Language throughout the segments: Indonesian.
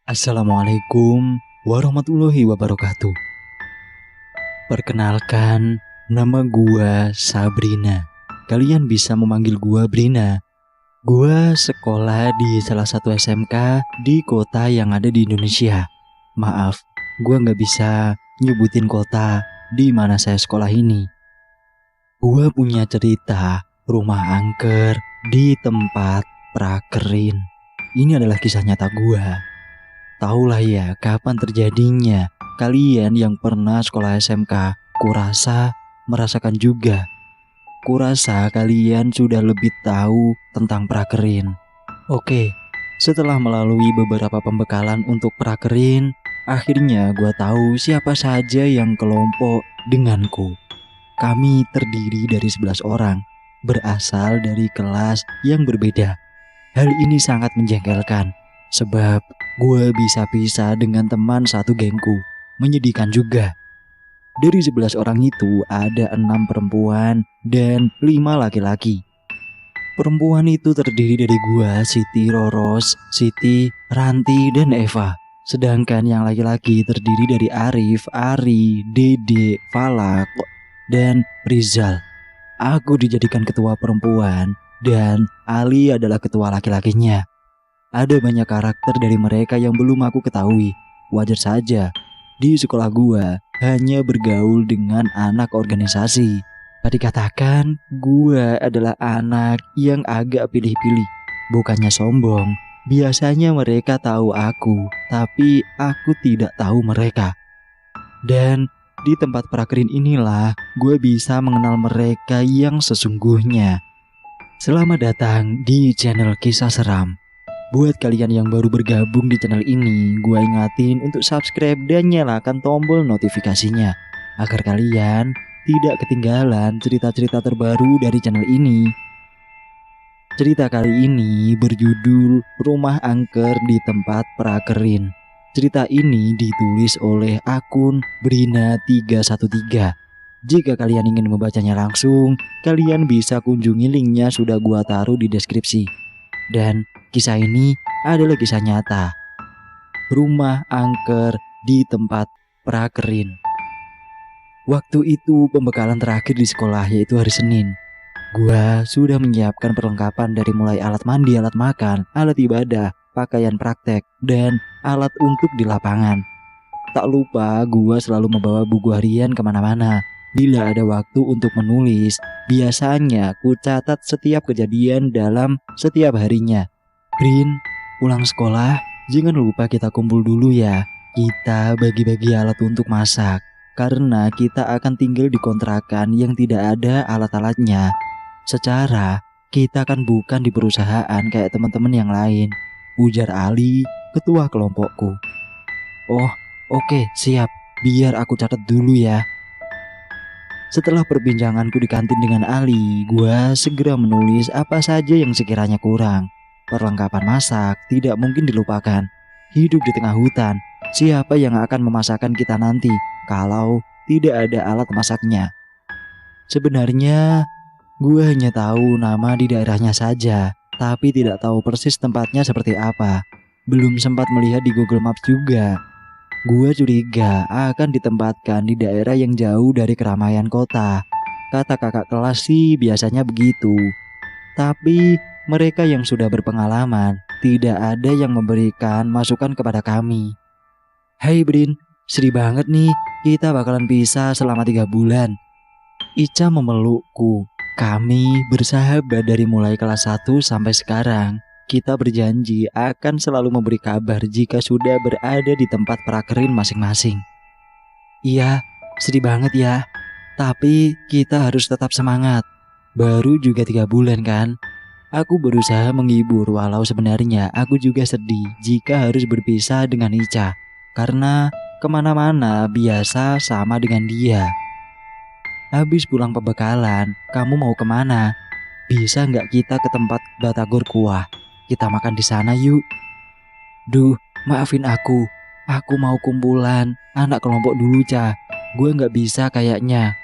Assalamualaikum warahmatullahi wabarakatuh. Perkenalkan, nama gua Sabrina. Kalian bisa memanggil gua Brina. Gua sekolah di salah satu SMK di kota yang ada di Indonesia. Maaf, gua nggak bisa nyebutin kota di mana saya sekolah ini. Gua punya cerita rumah angker di tempat prakerin. Ini adalah kisah nyata gua. Taulah ya kapan terjadinya. Kalian yang pernah sekolah SMK, kurasa merasakan juga. Kurasa kalian sudah lebih tahu tentang prakerin. Oke, setelah melalui beberapa pembekalan untuk prakerin, akhirnya gua tahu siapa saja yang kelompok denganku. Kami terdiri dari 11 orang, berasal dari kelas yang berbeda. Hal ini sangat menjengkelkan, sebab gue bisa pisah dengan teman satu gengku. Menyedihkan juga. Dari 11 orang itu ada 6 perempuan dan 5 laki-laki. Perempuan itu terdiri dari gue, Siti, Roros, Siti, Ranti, dan Eva. Sedangkan yang laki-laki terdiri dari Arif, Ari, Dede, Falak, dan Rizal. Aku dijadikan ketua perempuan dan Ali adalah ketua laki-lakinya. Ada banyak karakter dari mereka yang belum aku ketahui. Wajar saja, di sekolah gua hanya bergaul dengan anak organisasi. Dikatakan gua adalah anak yang agak pilih-pilih. Bukannya sombong, biasanya mereka tahu aku, tapi aku tidak tahu mereka. Dan di tempat prakerin inilah gue bisa mengenal mereka yang sesungguhnya. Selamat datang di channel Kisah Seram. Buat kalian yang baru bergabung di channel ini, gue ingatin untuk subscribe dan nyalakan tombol notifikasinya agar kalian tidak ketinggalan cerita-cerita terbaru dari channel ini. Cerita kali ini berjudul Rumah Angker di Tempat Prakerin. Cerita ini ditulis oleh akun Brina313. Jika kalian ingin membacanya langsung, kalian bisa kunjungi linknya sudah gue taruh di deskripsi. Dan kisah ini adalah kisah nyata. Rumah angker di tempat prakerin. Waktu itu pembekalan terakhir di sekolah yaitu hari Senin. Gua sudah menyiapkan perlengkapan dari mulai alat mandi, alat makan, alat ibadah, pakaian praktek, dan alat untuk di lapangan. Tak lupa gua selalu membawa buku harian kemana-mana. Bila ada waktu untuk menulis, biasanya ku catat setiap kejadian dalam setiap harinya. Brin, pulang sekolah, jangan lupa kita kumpul dulu ya. Kita bagi-bagi alat untuk masak, karena kita akan tinggal di kontrakan yang tidak ada alat-alatnya. Secara, kita kan bukan di perusahaan kayak teman-teman yang lain, ujar Ali, ketua kelompokku. Oh, oke, siap. Biar aku catat dulu ya. Setelah perbincanganku di kantin dengan Ali, gue segera menulis apa saja yang sekiranya kurang. Perlengkapan masak tidak mungkin dilupakan. Hidup di tengah hutan, siapa yang akan memasakkan kita nanti kalau tidak ada alat masaknya? Sebenarnya, gue hanya tahu nama di daerahnya saja, tapi tidak tahu persis tempatnya seperti apa. Belum sempat melihat di Google Maps juga. Gue curiga akan ditempatkan di daerah yang jauh dari keramaian kota. Kata kakak kelas sih biasanya begitu. Tapi mereka yang sudah berpengalaman tidak ada yang memberikan masukan kepada kami. Hai Brin, sedih banget nih, kita bakalan pisah selama 3 bulan. Ica memelukku. Kami bersahabat dari mulai kelas 1 sampai sekarang. Kita berjanji akan selalu memberi kabar jika sudah berada di tempat prakerin masing-masing. Iya, sedih banget ya. Tapi kita harus tetap semangat. Baru juga 3 bulan kan? Aku berusaha menghibur walau sebenarnya aku juga sedih jika harus berpisah dengan Ica. Karena kemana-mana biasa sama dengan dia. Habis pulang pembekalan, kamu mau kemana? Bisa nggak kita ke tempat Batagor Kuah? Kita makan di sana yuk. Duh, maafin aku. Aku mau kumpulan anak kelompok dulu, Ca. Gue nggak bisa kayaknya.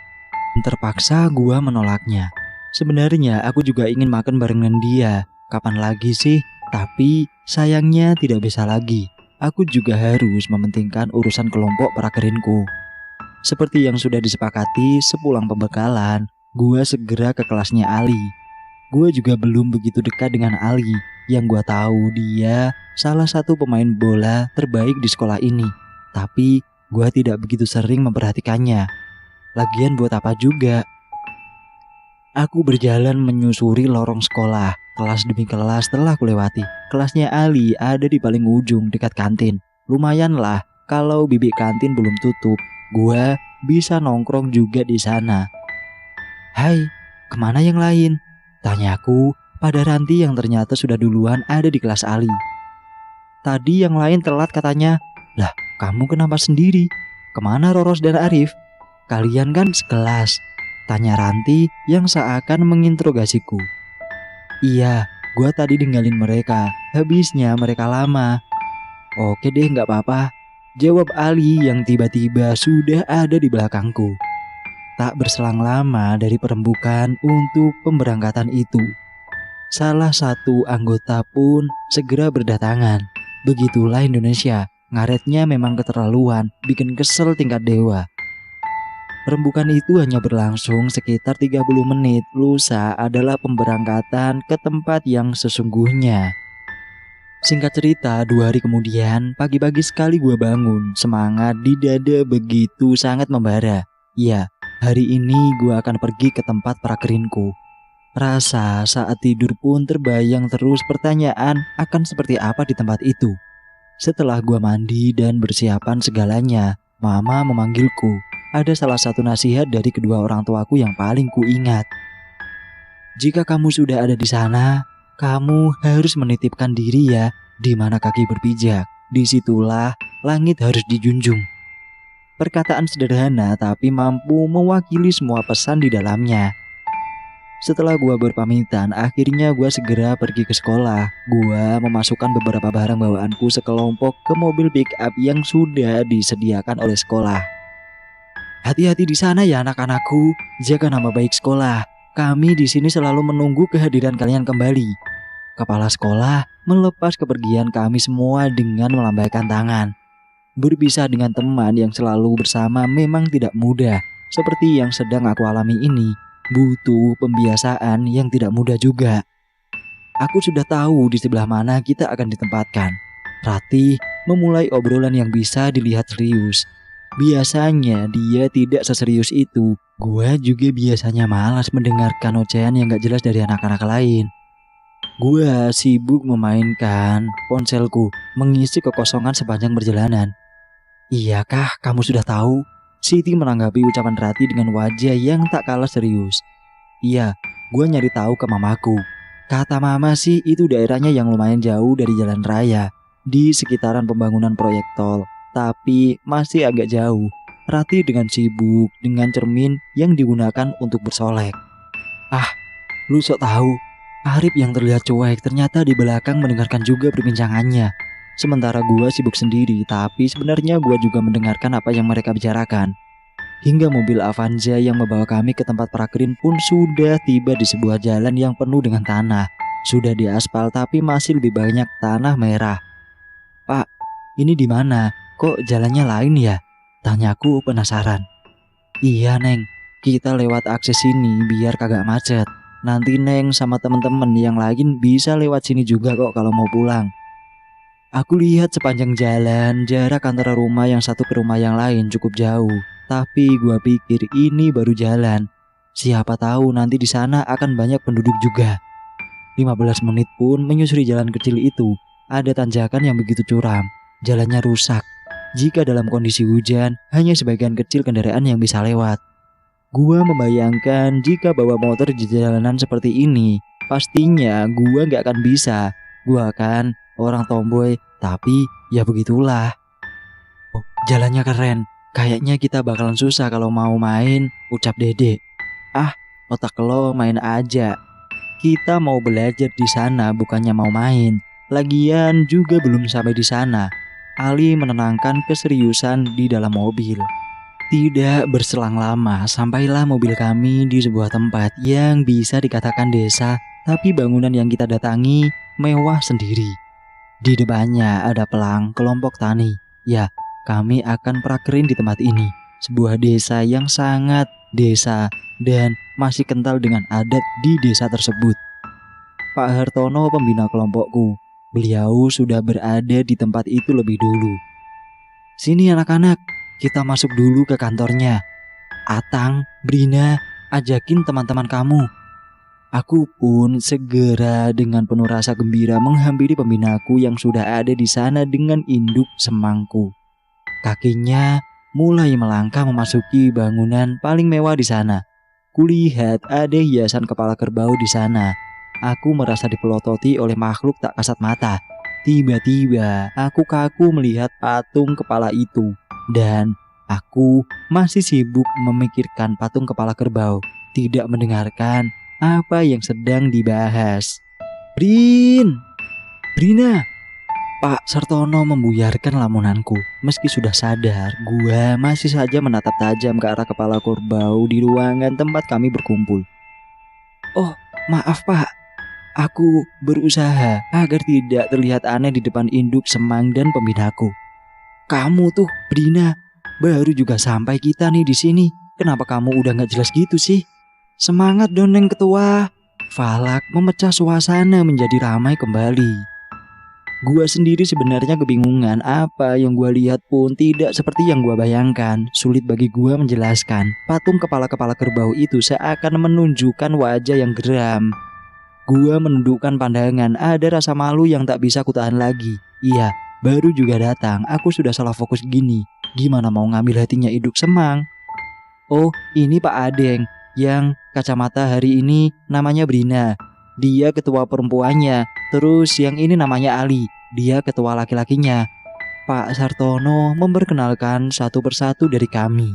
Terpaksa gue menolaknya. Sebenarnya aku juga ingin makan barengan dia. Kapan lagi sih? Tapi sayangnya tidak bisa lagi. aku juga harus mementingkan urusan kelompok prakerinku. Seperti yang sudah disepakati, sepulang pembekalan, gua segera ke kelasnya Ali. Gua juga belum begitu dekat dengan Ali, yang gua tahu dia salah satu pemain bola terbaik di sekolah ini. Tapi gua tidak begitu sering memperhatikannya. Lagian buat apa juga? Aku berjalan menyusuri lorong sekolah. Kelas demi kelas telah kulewati. Kelasnya Ali ada di paling ujung dekat kantin. Lumayan lah kalau bibik kantin belum tutup. Gua bisa nongkrong juga di sana. Hai, kemana yang lain? Tanyaku pada Ranti yang ternyata sudah duluan ada di kelas Ali. Tadi yang lain telat katanya. Lah, kamu kenapa sendiri? Kemana Roros dan Arif? Kalian kan sekelas. Tanya Ranti yang seakan menginterogasiku. Iya, gua tadi ninggalin mereka. Habisnya mereka lama. Oke deh, gak apa-apa. Jawab Ali yang tiba-tiba sudah ada di belakangku. Tak berselang lama dari perembukan untuk pemberangkatan itu, salah satu anggota pun segera berdatangan. Begitulah Indonesia, ngaretnya memang keterlaluan, bikin kesel tingkat dewa. Rembukan itu hanya berlangsung sekitar 30 menit. Lusa adalah pemberangkatan ke tempat yang sesungguhnya. Singkat cerita, 2 hari kemudian, pagi-pagi sekali gue bangun. Semangat di dada begitu sangat membara. Ya, hari ini gue akan pergi ke tempat prakerinku. Rasa saat tidur pun terbayang terus pertanyaan akan seperti apa di tempat itu. Setelah gue mandi dan persiapan segalanya, Mama memanggilku. Ada salah satu nasihat dari kedua orang tuaku yang paling kuingat. Jika kamu sudah ada di sana, kamu harus menitipkan diri ya, di mana kaki berpijak. Disitulah langit harus dijunjung. Perkataan sederhana tapi mampu mewakili semua pesan di dalamnya. Setelah gua berpamitan, akhirnya gua segera pergi ke sekolah. Gua memasukkan beberapa barang bawaanku sekelompok ke mobil pick up yang sudah disediakan oleh sekolah. Hati-hati di sana ya anak-anakku, jaga nama baik sekolah. Kami di sini selalu menunggu kehadiran kalian kembali. Kepala sekolah melepas kepergian kami semua dengan melambaikan tangan. Berpisah dengan teman yang selalu bersama memang tidak mudah. Seperti yang sedang aku alami ini, butuh pembiasaan yang tidak mudah juga. Aku sudah tahu di sebelah mana kita akan ditempatkan. Ratih memulai obrolan yang bisa dilihat serius. Biasanya dia tidak seserius itu. Gua juga biasanya malas mendengarkan ocehan yang gak jelas dari anak-anak lain. Gua sibuk memainkan ponselku, mengisi kekosongan sepanjang perjalanan. Iyakah kamu sudah tahu? Siti menanggapi ucapan Rati dengan wajah yang tak kalah serius. Iya, gua nyari tahu ke mamaku. Kata mama sih itu daerahnya yang lumayan jauh dari jalan raya, di sekitaran pembangunan proyek tol. Tapi masih agak jauh. Rati dengan sibuk dengan cermin yang digunakan untuk bersolek. Ah, lu sok tahu. Arif yang terlihat cuek ternyata di belakang mendengarkan juga perbincangannya. Sementara gua sibuk sendiri, tapi sebenarnya gua juga mendengarkan apa yang mereka bicarakan. Hingga mobil Avanza yang membawa kami ke tempat prakerin pun sudah tiba di sebuah jalan yang penuh dengan tanah. Sudah diaspal tapi masih lebih banyak tanah merah. Pak, ini di mana? Kok jalannya lain ya? Tanyaku penasaran. Iya Neng, kita lewat akses sini biar kagak macet. Nanti Neng sama temen-temen yang lain bisa lewat sini juga kok kalau mau pulang. Aku lihat sepanjang jalan jarak antara rumah yang satu ke rumah yang lain cukup jauh. Tapi gua pikir ini baru jalan. Siapa tahu nanti di sana akan banyak penduduk juga. 15 menit pun menyusuri jalan kecil itu. Ada tanjakan yang begitu curam. Jalannya rusak. Jika dalam kondisi hujan, hanya sebagian kecil kendaraan yang bisa lewat. Gua membayangkan jika bawa motor di jalanan seperti ini, pastinya gua gak akan bisa. Gua kan orang tomboy, tapi ya begitulah. Oh, jalannya keren. Kayaknya kita bakalan susah kalau mau main, ucap Dede. Ah, otak lo main aja. Kita mau belajar di sana bukannya mau main. Lagian juga belum sampai di sana. Ali menenangkan keseriusan di dalam mobil. Tidak berselang lama, sampailah mobil kami di sebuah tempat yang bisa dikatakan desa, tapi bangunan yang kita datangi mewah sendiri. Di depannya ada pelang kelompok tani. Ya, kami akan prakerin di tempat ini. Sebuah desa yang sangat desa dan masih kental dengan adat di desa tersebut. Pak Hartono pembina kelompokku. Beliau sudah berada di tempat itu lebih dulu. Sini anak-anak, kita masuk dulu ke kantornya. Atang, Brina, ajakin teman-teman kamu. Aku pun segera dengan penuh rasa gembira menghampiri pembinaku yang sudah ada di sana dengan induk semangku. Kakinya mulai melangkah memasuki bangunan paling mewah di sana. Kulihat ada hiasan kepala kerbau di sana. Aku merasa dipelototi oleh makhluk tak kasat mata. Tiba-tiba aku kaku melihat patung kepala itu. Dan aku masih sibuk memikirkan patung kepala kerbau, tidak mendengarkan apa yang sedang dibahas. Brina, Pak Sartono membuyarkan lamunanku. Meski sudah sadar, gua masih saja menatap tajam ke arah kepala kerbau di ruangan tempat kami berkumpul. Oh, maaf Pak. Aku berusaha agar tidak terlihat aneh di depan induk semang dan pembinaku. Kamu tuh, Brina, baru juga sampai kita nih di sini. Kenapa kamu udah gak jelas gitu sih? Semangat dong Neng Ketua. Falak memecah suasana menjadi ramai kembali. Gua sendiri sebenarnya kebingungan, apa yang gua lihat pun tidak seperti yang gua bayangkan. Sulit bagi gua menjelaskan. Patung kepala-kepala kerbau itu seakan menunjukkan wajah yang geram. Gua menundukkan pandangan, ada rasa malu yang tak bisa kutahan lagi. Iya, baru juga datang, aku sudah salah fokus gini. Gimana mau ngambil hatinya induk semang? Oh, ini Pak Adeng yang kacamata hari ini namanya Brina. Dia ketua perempuannya. Terus yang ini namanya Ali. Dia ketua laki-lakinya. Pak Sartono memperkenalkan satu persatu dari kami.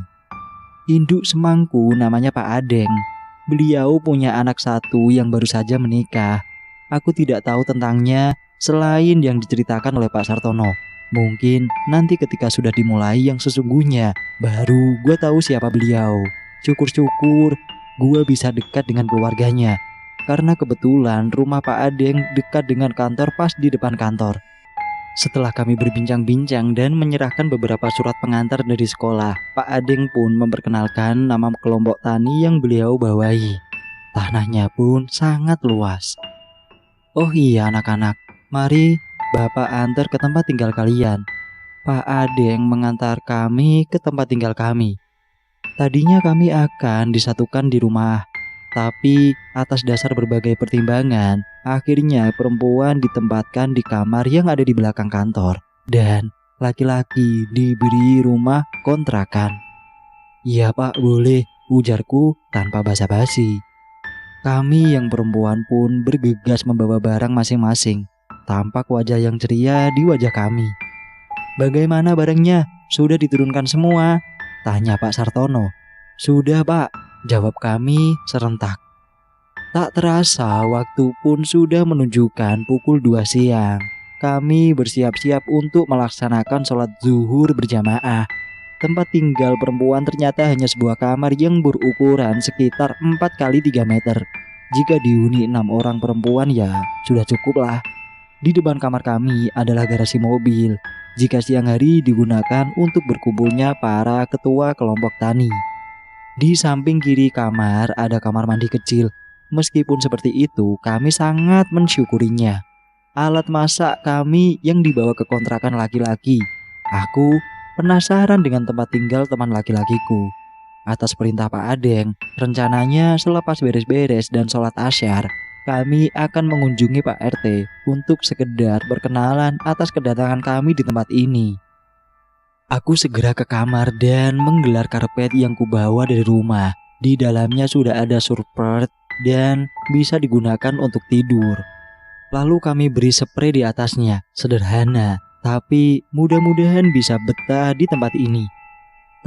Induk semangku namanya Pak Adeng. Beliau punya anak satu yang baru saja menikah. Aku tidak tahu tentangnya selain yang diceritakan oleh Pak Sartono. Mungkin nanti ketika sudah dimulai yang sesungguhnya, baru gue tahu siapa beliau. Syukur-syukur gue bisa dekat dengan keluarganya. Karena kebetulan rumah Pak Adeng dekat dengan kantor pas di depan kantor. Setelah kami berbincang-bincang dan menyerahkan beberapa surat pengantar dari sekolah, Pak Adeng pun memperkenalkan nama kelompok tani yang beliau bawahi. Tanahnya pun sangat luas. Oh iya anak-anak, mari Bapak antar ke tempat tinggal kalian. Pak Adeng mengantar kami ke tempat tinggal kami. Tadinya kami akan disatukan di rumah, tapi atas dasar berbagai pertimbangan, akhirnya perempuan ditempatkan di kamar yang ada di belakang kantor dan laki-laki diberi rumah kontrakan. Iya Pak, boleh, ujarku tanpa basa-basi. Kami yang perempuan pun bergegas membawa barang masing-masing. Tampak wajah yang ceria di wajah kami. Bagaimana barangnya? Sudah diturunkan semua? Tanya Pak Sartono. Sudah Pak, jawab kami serentak. Tak terasa waktu pun sudah menunjukkan pukul 2 siang. Kami bersiap-siap untuk melaksanakan sholat zuhur berjamaah. Tempat tinggal perempuan ternyata hanya sebuah kamar yang berukuran sekitar 4 kali 3 meter. Jika dihuni 6 orang perempuan ya sudah cukup lah. Di depan kamar kami adalah garasi mobil. Jika siang hari digunakan untuk berkumpulnya para ketua kelompok tani. Di samping kiri kamar ada kamar mandi kecil. Meskipun seperti itu, kami sangat mensyukurinya. Alat masak kami yang dibawa ke kontrakan laki-laki. Aku penasaran dengan tempat tinggal teman laki-lakiku. Atas perintah Pak Adeng, rencananya selepas beres-beres dan sholat asyar, kami akan mengunjungi Pak RT untuk sekedar berkenalan atas kedatangan kami di tempat ini. Aku segera ke kamar dan menggelar karpet yang kubawa dari rumah. Di dalamnya sudah ada surpet dan bisa digunakan untuk tidur. Lalu kami beri spray di atasnya, sederhana, tapi mudah-mudahan bisa betah di tempat ini.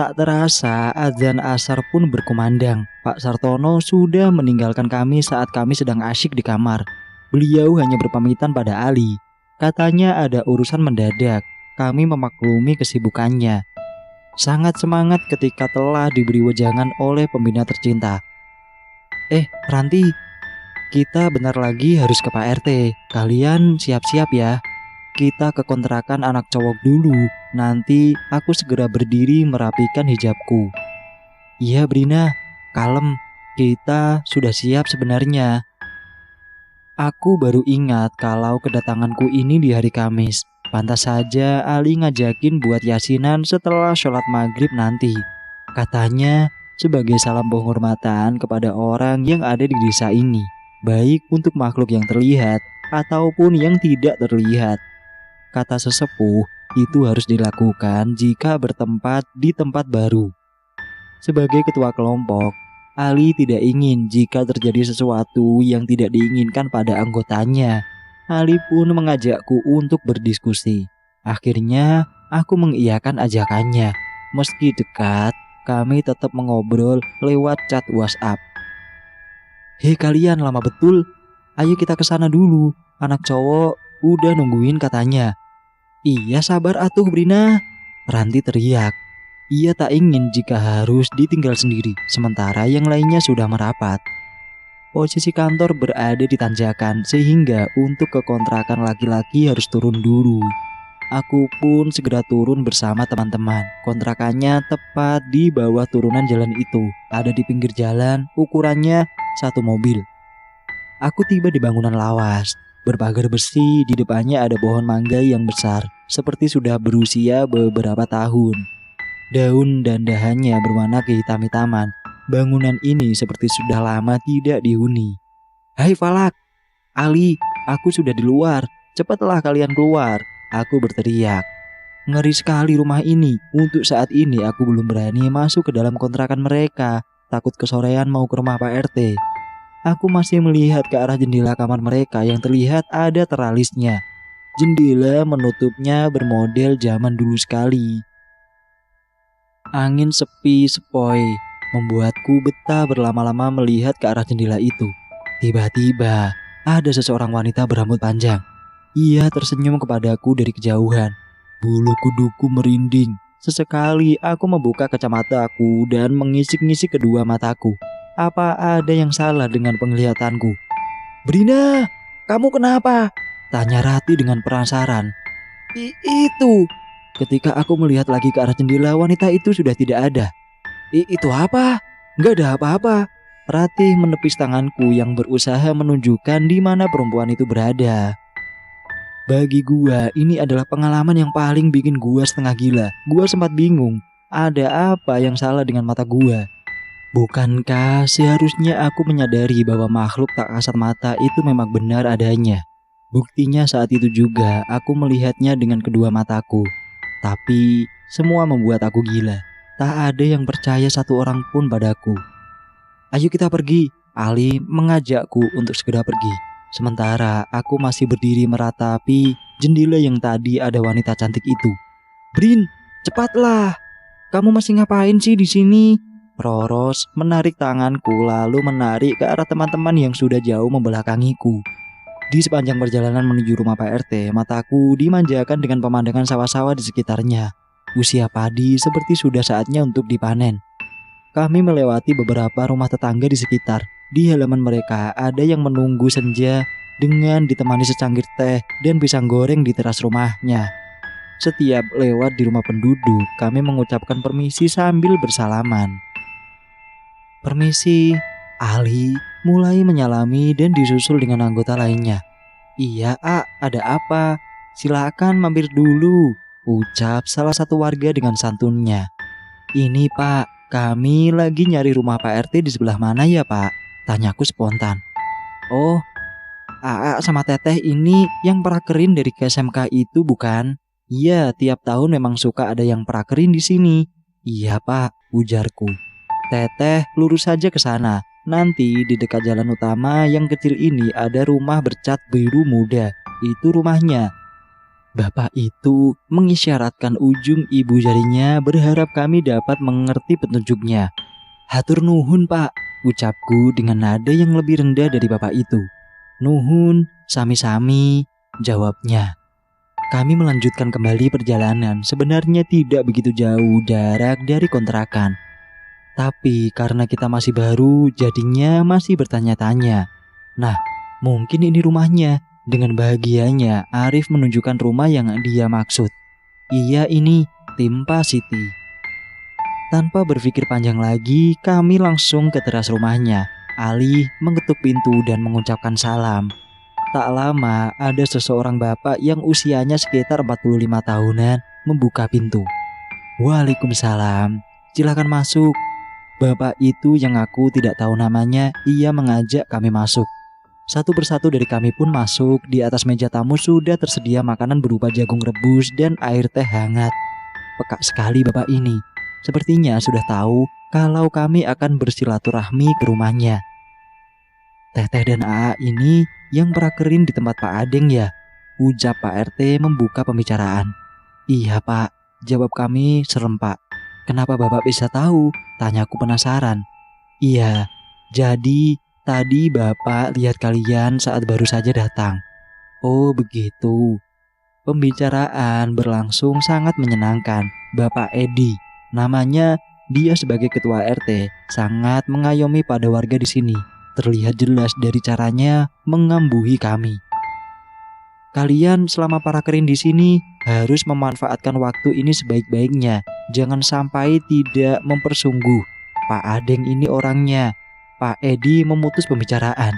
Tak terasa azan asar pun berkumandang. Pak Sartono sudah meninggalkan kami saat kami sedang asyik di kamar. Beliau hanya berpamitan pada Ali. Katanya ada urusan mendadak. Kami memaklumi kesibukannya. Sangat semangat ketika telah diberi wejangan oleh pembina tercinta. Ranti, kita bentar lagi harus ke Pak RT. Kalian siap-siap ya. kita ke kontrakan anak cowok dulu. Nanti aku segera berdiri merapikan hijabku. Iya Brina, kalem. Kita sudah siap sebenarnya. Aku baru ingat kalau kedatanganku ini di hari Kamis. Pantas saja Ali ngajakin buat yasinan setelah sholat maghrib nanti. Katanya sebagai salam penghormatan kepada orang yang ada di desa ini, baik untuk makhluk yang terlihat ataupun yang tidak terlihat. Kata sesepuh, itu harus dilakukan jika bertempat di tempat baru. Sebagai ketua kelompok, Ali tidak ingin jika terjadi sesuatu yang tidak diinginkan pada anggotanya. Ali pun mengajakku untuk berdiskusi. Akhirnya, aku mengiyakan ajakannya. Meski dekat, kami tetap mengobrol lewat chat WhatsApp. Hei kalian, lama betul. Ayo kita ke sana dulu. Anak cowok udah nungguin katanya. Iya sabar atuh Brina. Ranti teriak. Ia tak ingin jika harus ditinggal sendiri, sementara yang lainnya sudah merapat. Posisi kantor berada di tanjakan, sehingga untuk ke kontrakan laki-laki harus turun dulu. Aku pun segera turun bersama teman-teman. Kontrakannya tepat di bawah turunan jalan itu. Ada di pinggir jalan, ukurannya satu mobil. Aku tiba di bangunan lawas. Berpagar besi, di depannya ada pohon mangga yang besar, seperti sudah berusia beberapa tahun. Daun dan dahannya berwarna kehitam-hitaman. Bangunan ini seperti sudah lama tidak dihuni. Hai Falak, Ali, aku sudah di luar. Cepatlah kalian keluar. Aku berteriak. Ngeri sekali rumah ini. Untuk saat ini aku belum berani masuk ke dalam kontrakan mereka. Takut kesorean mau ke rumah Pak RT. Aku masih melihat ke arah jendela kamar mereka yang terlihat ada teralisnya. Jendela menutupnya bermodel zaman dulu sekali. Angin sepi sepoi membuatku betah berlama-lama melihat ke arah jendela itu. Tiba-tiba ada seseorang wanita berambut panjang. Ia tersenyum kepadaku dari kejauhan. Bulu kuduku merinding. Sesekali aku membuka kacamataku dan mengisik-ngisik kedua mataku. Apa ada yang salah dengan penglihatanku? Brina, kamu kenapa? Tanya Rati dengan penasaran. Itu. Ketika aku melihat lagi ke arah jendela, wanita itu sudah tidak ada. Itu apa? Nggak ada apa-apa. Ratih menepis tanganku yang berusaha menunjukkan di mana perempuan itu berada. Bagi gua, ini adalah pengalaman yang paling bikin gua setengah gila. Gua sempat bingung, ada apa yang salah dengan mata gua? Bukankah seharusnya aku menyadari bahwa makhluk tak kasat mata itu memang benar adanya? Buktinya saat itu juga aku melihatnya dengan kedua mataku. Tapi semua membuat aku gila. Tak ada yang percaya satu orang pun padaku. Ayo kita pergi. Ali mengajakku untuk segera pergi. Sementara aku masih berdiri meratapi jendela yang tadi ada wanita cantik itu. Brin, cepatlah. Kamu masih ngapain sih di sini? Roros menarik tanganku lalu menarik ke arah teman-teman yang sudah jauh membelakangiku. Di sepanjang perjalanan menuju rumah Pak RT, mataku dimanjakan dengan pemandangan sawah-sawah di sekitarnya. Usia padi seperti sudah saatnya untuk dipanen. Kami melewati beberapa rumah tetangga di sekitar. Di halaman mereka ada yang menunggu senja dengan ditemani secangkir teh dan pisang goreng di teras rumahnya. Setiap lewat di rumah penduduk, kami mengucapkan permisi sambil bersalaman. Permisi, Ali mulai menyalami dan disusul dengan anggota lainnya. Iya, ada apa? Silakan mampir dulu, ucap salah satu warga dengan santunnya. Ini Pak, kami lagi nyari rumah Pak RT di sebelah mana ya Pak? Tanyaku spontan. Oh, Aa sama Teteh ini yang prakerin dari KSMK itu bukan? Iya, tiap tahun memang suka ada yang prakerin di sini. Iya Pak, ujarku. Teteh lurus saja ke sana. Nanti di dekat jalan utama yang kecil ini ada rumah bercat biru muda. Itu rumahnya. Bapak itu mengisyaratkan ujung ibu jarinya berharap kami dapat mengerti petunjuknya. Hatur nuhun Pak, ucapku dengan nada yang lebih rendah dari bapak itu. Nuhun, sami-sami, jawabnya. Kami melanjutkan kembali perjalanan. Sebenarnya tidak begitu jauh jarak dari kontrakan. Tapi karena kita masih baru, jadinya masih bertanya-tanya. Nah, mungkin ini rumahnya. Dengan bahagianya, Arif menunjukkan rumah yang dia maksud. Iya, ini Timpa City. Tanpa berpikir panjang lagi, kami langsung ke teras rumahnya. Ali mengetuk pintu dan mengucapkan salam. Tak lama, ada seseorang bapak yang usianya sekitar 45 tahunan membuka pintu. Waalaikumsalam, silakan masuk. Bapak itu yang aku tidak tahu namanya, ia mengajak kami masuk. Satu persatu dari kami pun masuk. Di atas meja tamu sudah tersedia makanan berupa jagung rebus dan air teh hangat. Peka sekali bapak ini. Sepertinya sudah tahu kalau kami akan bersilaturahmi ke rumahnya. Teteh dan AA ini yang prakerin di tempat Pak Adeng ya? Ucap Pak RT membuka pembicaraan. Iya Pak, jawab kami serempak. Kenapa Bapak bisa tahu? Tanyaku penasaran. Iya, jadi tadi Bapak lihat kalian saat baru saja datang. Oh begitu. Pembicaraan berlangsung sangat menyenangkan. Bapak Edi, namanya, dia sebagai ketua RT sangat mengayomi pada warga di sini. Terlihat jelas dari caranya mengambuhi kami. Kalian selama para kering di sini harus memanfaatkan waktu ini sebaik-baiknya. Jangan sampai tidak mempersungguh. Pak Adeng ini orangnya. Pak Edi memutus pembicaraan.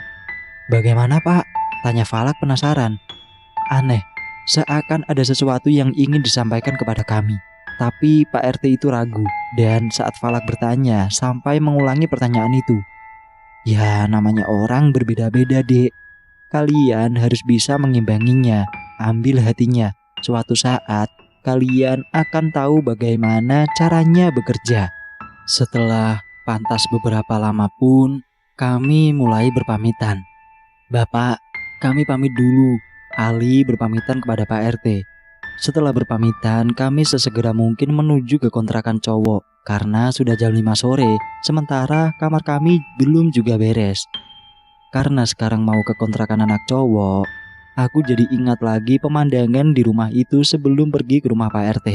Bagaimana Pak? Tanya Falak penasaran. Aneh, seakan ada sesuatu yang ingin disampaikan kepada kami. Tapi Pak RT itu ragu. Dan saat Falak bertanya sampai mengulangi pertanyaan itu. Ya namanya orang berbeda-beda dek. Kalian harus bisa mengimbanginya. Ambil hatinya. Suatu saat kalian akan tahu bagaimana caranya bekerja. Setelah pantas beberapa lama pun kami mulai berpamitan. Bapak, kami pamit dulu. Ali berpamitan kepada Pak RT. Setelah berpamitan, kami sesegera mungkin menuju ke kontrakan cowok. Karena sudah jam 5 sore, sementara kamar kami belum juga beres. Karena sekarang mau ke kontrakan anak cowok, aku jadi ingat lagi pemandangan di rumah itu sebelum pergi ke rumah Pak RT.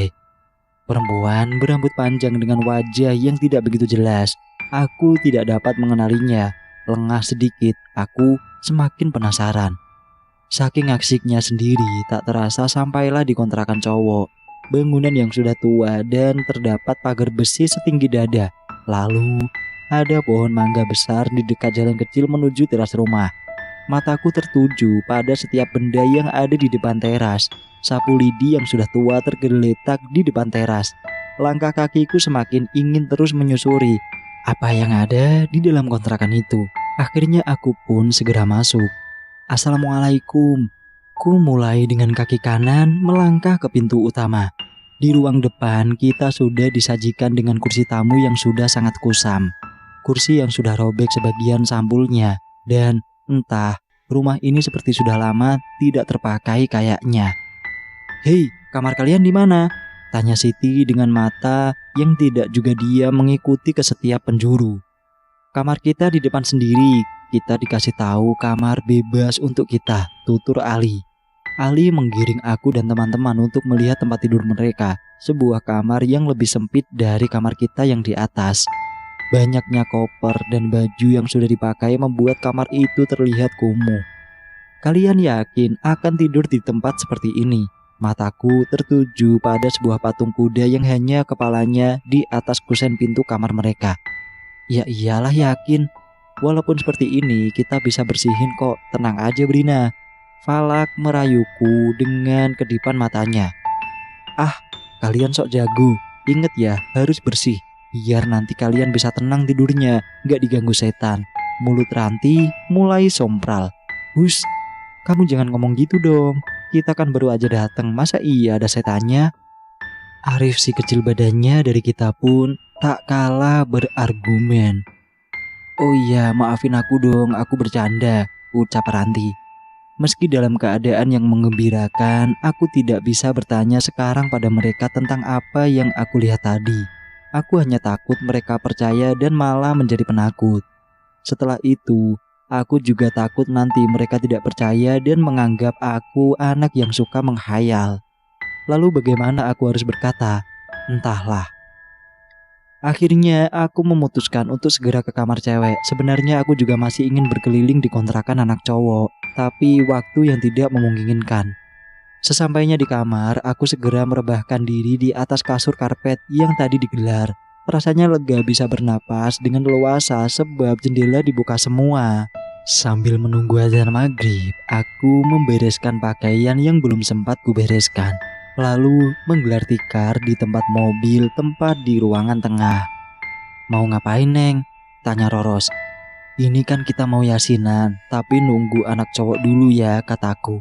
Perempuan berambut panjang dengan wajah yang tidak begitu jelas. Aku tidak dapat mengenalinya. Lengah sedikit, aku semakin penasaran. Saking asiknya sendiri, tak terasa sampailah di kontrakan cowok. Bangunan yang sudah tua dan terdapat pagar besi setinggi dada. Lalu, ada pohon mangga besar di dekat jalan kecil menuju teras rumah. Mataku tertuju pada setiap benda yang ada di depan teras. Sapu lidi yang sudah tua tergeletak di depan teras. Langkah kakiku semakin ingin terus menyusuri apa yang ada di dalam kontrakan itu. Akhirnya aku pun segera masuk. Assalamualaikum. Ku mulai dengan kaki kanan melangkah ke pintu utama. Di ruang depan kita sudah disajikan dengan kursi tamu yang sudah sangat kusam. Kursi yang sudah robek sebagian sampulnya. Dan entah rumah ini seperti sudah lama tidak terpakai kayaknya. Hei, kamar kalian di mana? Tanya Siti dengan mata yang tidak juga dia mengikuti ke setiap penjuru. Kamar kita di depan sendiri. Kita dikasih tahu kamar bebas untuk kita, tutur Ali. Ali menggiring aku dan teman-teman untuk melihat tempat tidur mereka. Sebuah kamar yang lebih sempit dari kamar kita yang di atas. Banyaknya koper dan baju yang sudah dipakai membuat kamar itu terlihat kumuh. Kalian yakin akan tidur di tempat seperti ini? Mataku tertuju pada sebuah patung kuda yang hanya kepalanya di atas kusen pintu kamar mereka. Ya iyalah yakin. Walaupun seperti ini kita bisa bersihin kok. Tenang aja Brina. Falak merayuku dengan kedipan matanya. Ah, kalian sok jago. Ingat ya, harus bersih. Biar nanti kalian bisa tenang tidurnya, gak diganggu setan. Mulut Ranti mulai sompral. Hus, kamu jangan ngomong gitu dong. Kita kan baru aja datang, masa iya ada setannya? Arif si kecil badannya dari kita pun tak kalah berargumen. Oh iya, maafin aku dong, aku bercanda, ucap Ranti. Meski dalam keadaan yang menggembirakan, aku tidak bisa bertanya sekarang pada mereka tentang apa yang aku lihat tadi. Aku hanya takut mereka percaya dan malah menjadi penakut. Setelah itu, aku juga takut nanti mereka tidak percaya dan menganggap aku anak yang suka menghayal. Lalu bagaimana aku harus berkata? Entahlah. Akhirnya aku memutuskan untuk segera ke kamar cewek. Sebenarnya aku juga masih ingin berkeliling di kontrakan anak cowok, tapi waktu yang tidak memungkinkan. Sesampainya di kamar, aku segera merebahkan diri di atas kasur karpet yang tadi digelar. Rasanya lega bisa bernapas dengan leluasa sebab jendela dibuka semua. Sambil menunggu azan maghrib, aku membereskan pakaian yang belum sempat kubereskan. Lalu menggelar tikar di tempat mobil tempat di ruangan tengah. "Mau ngapain, Neng?" tanya Roros. "Ini kan kita mau yasinan, tapi nunggu anak cowok dulu ya," kataku.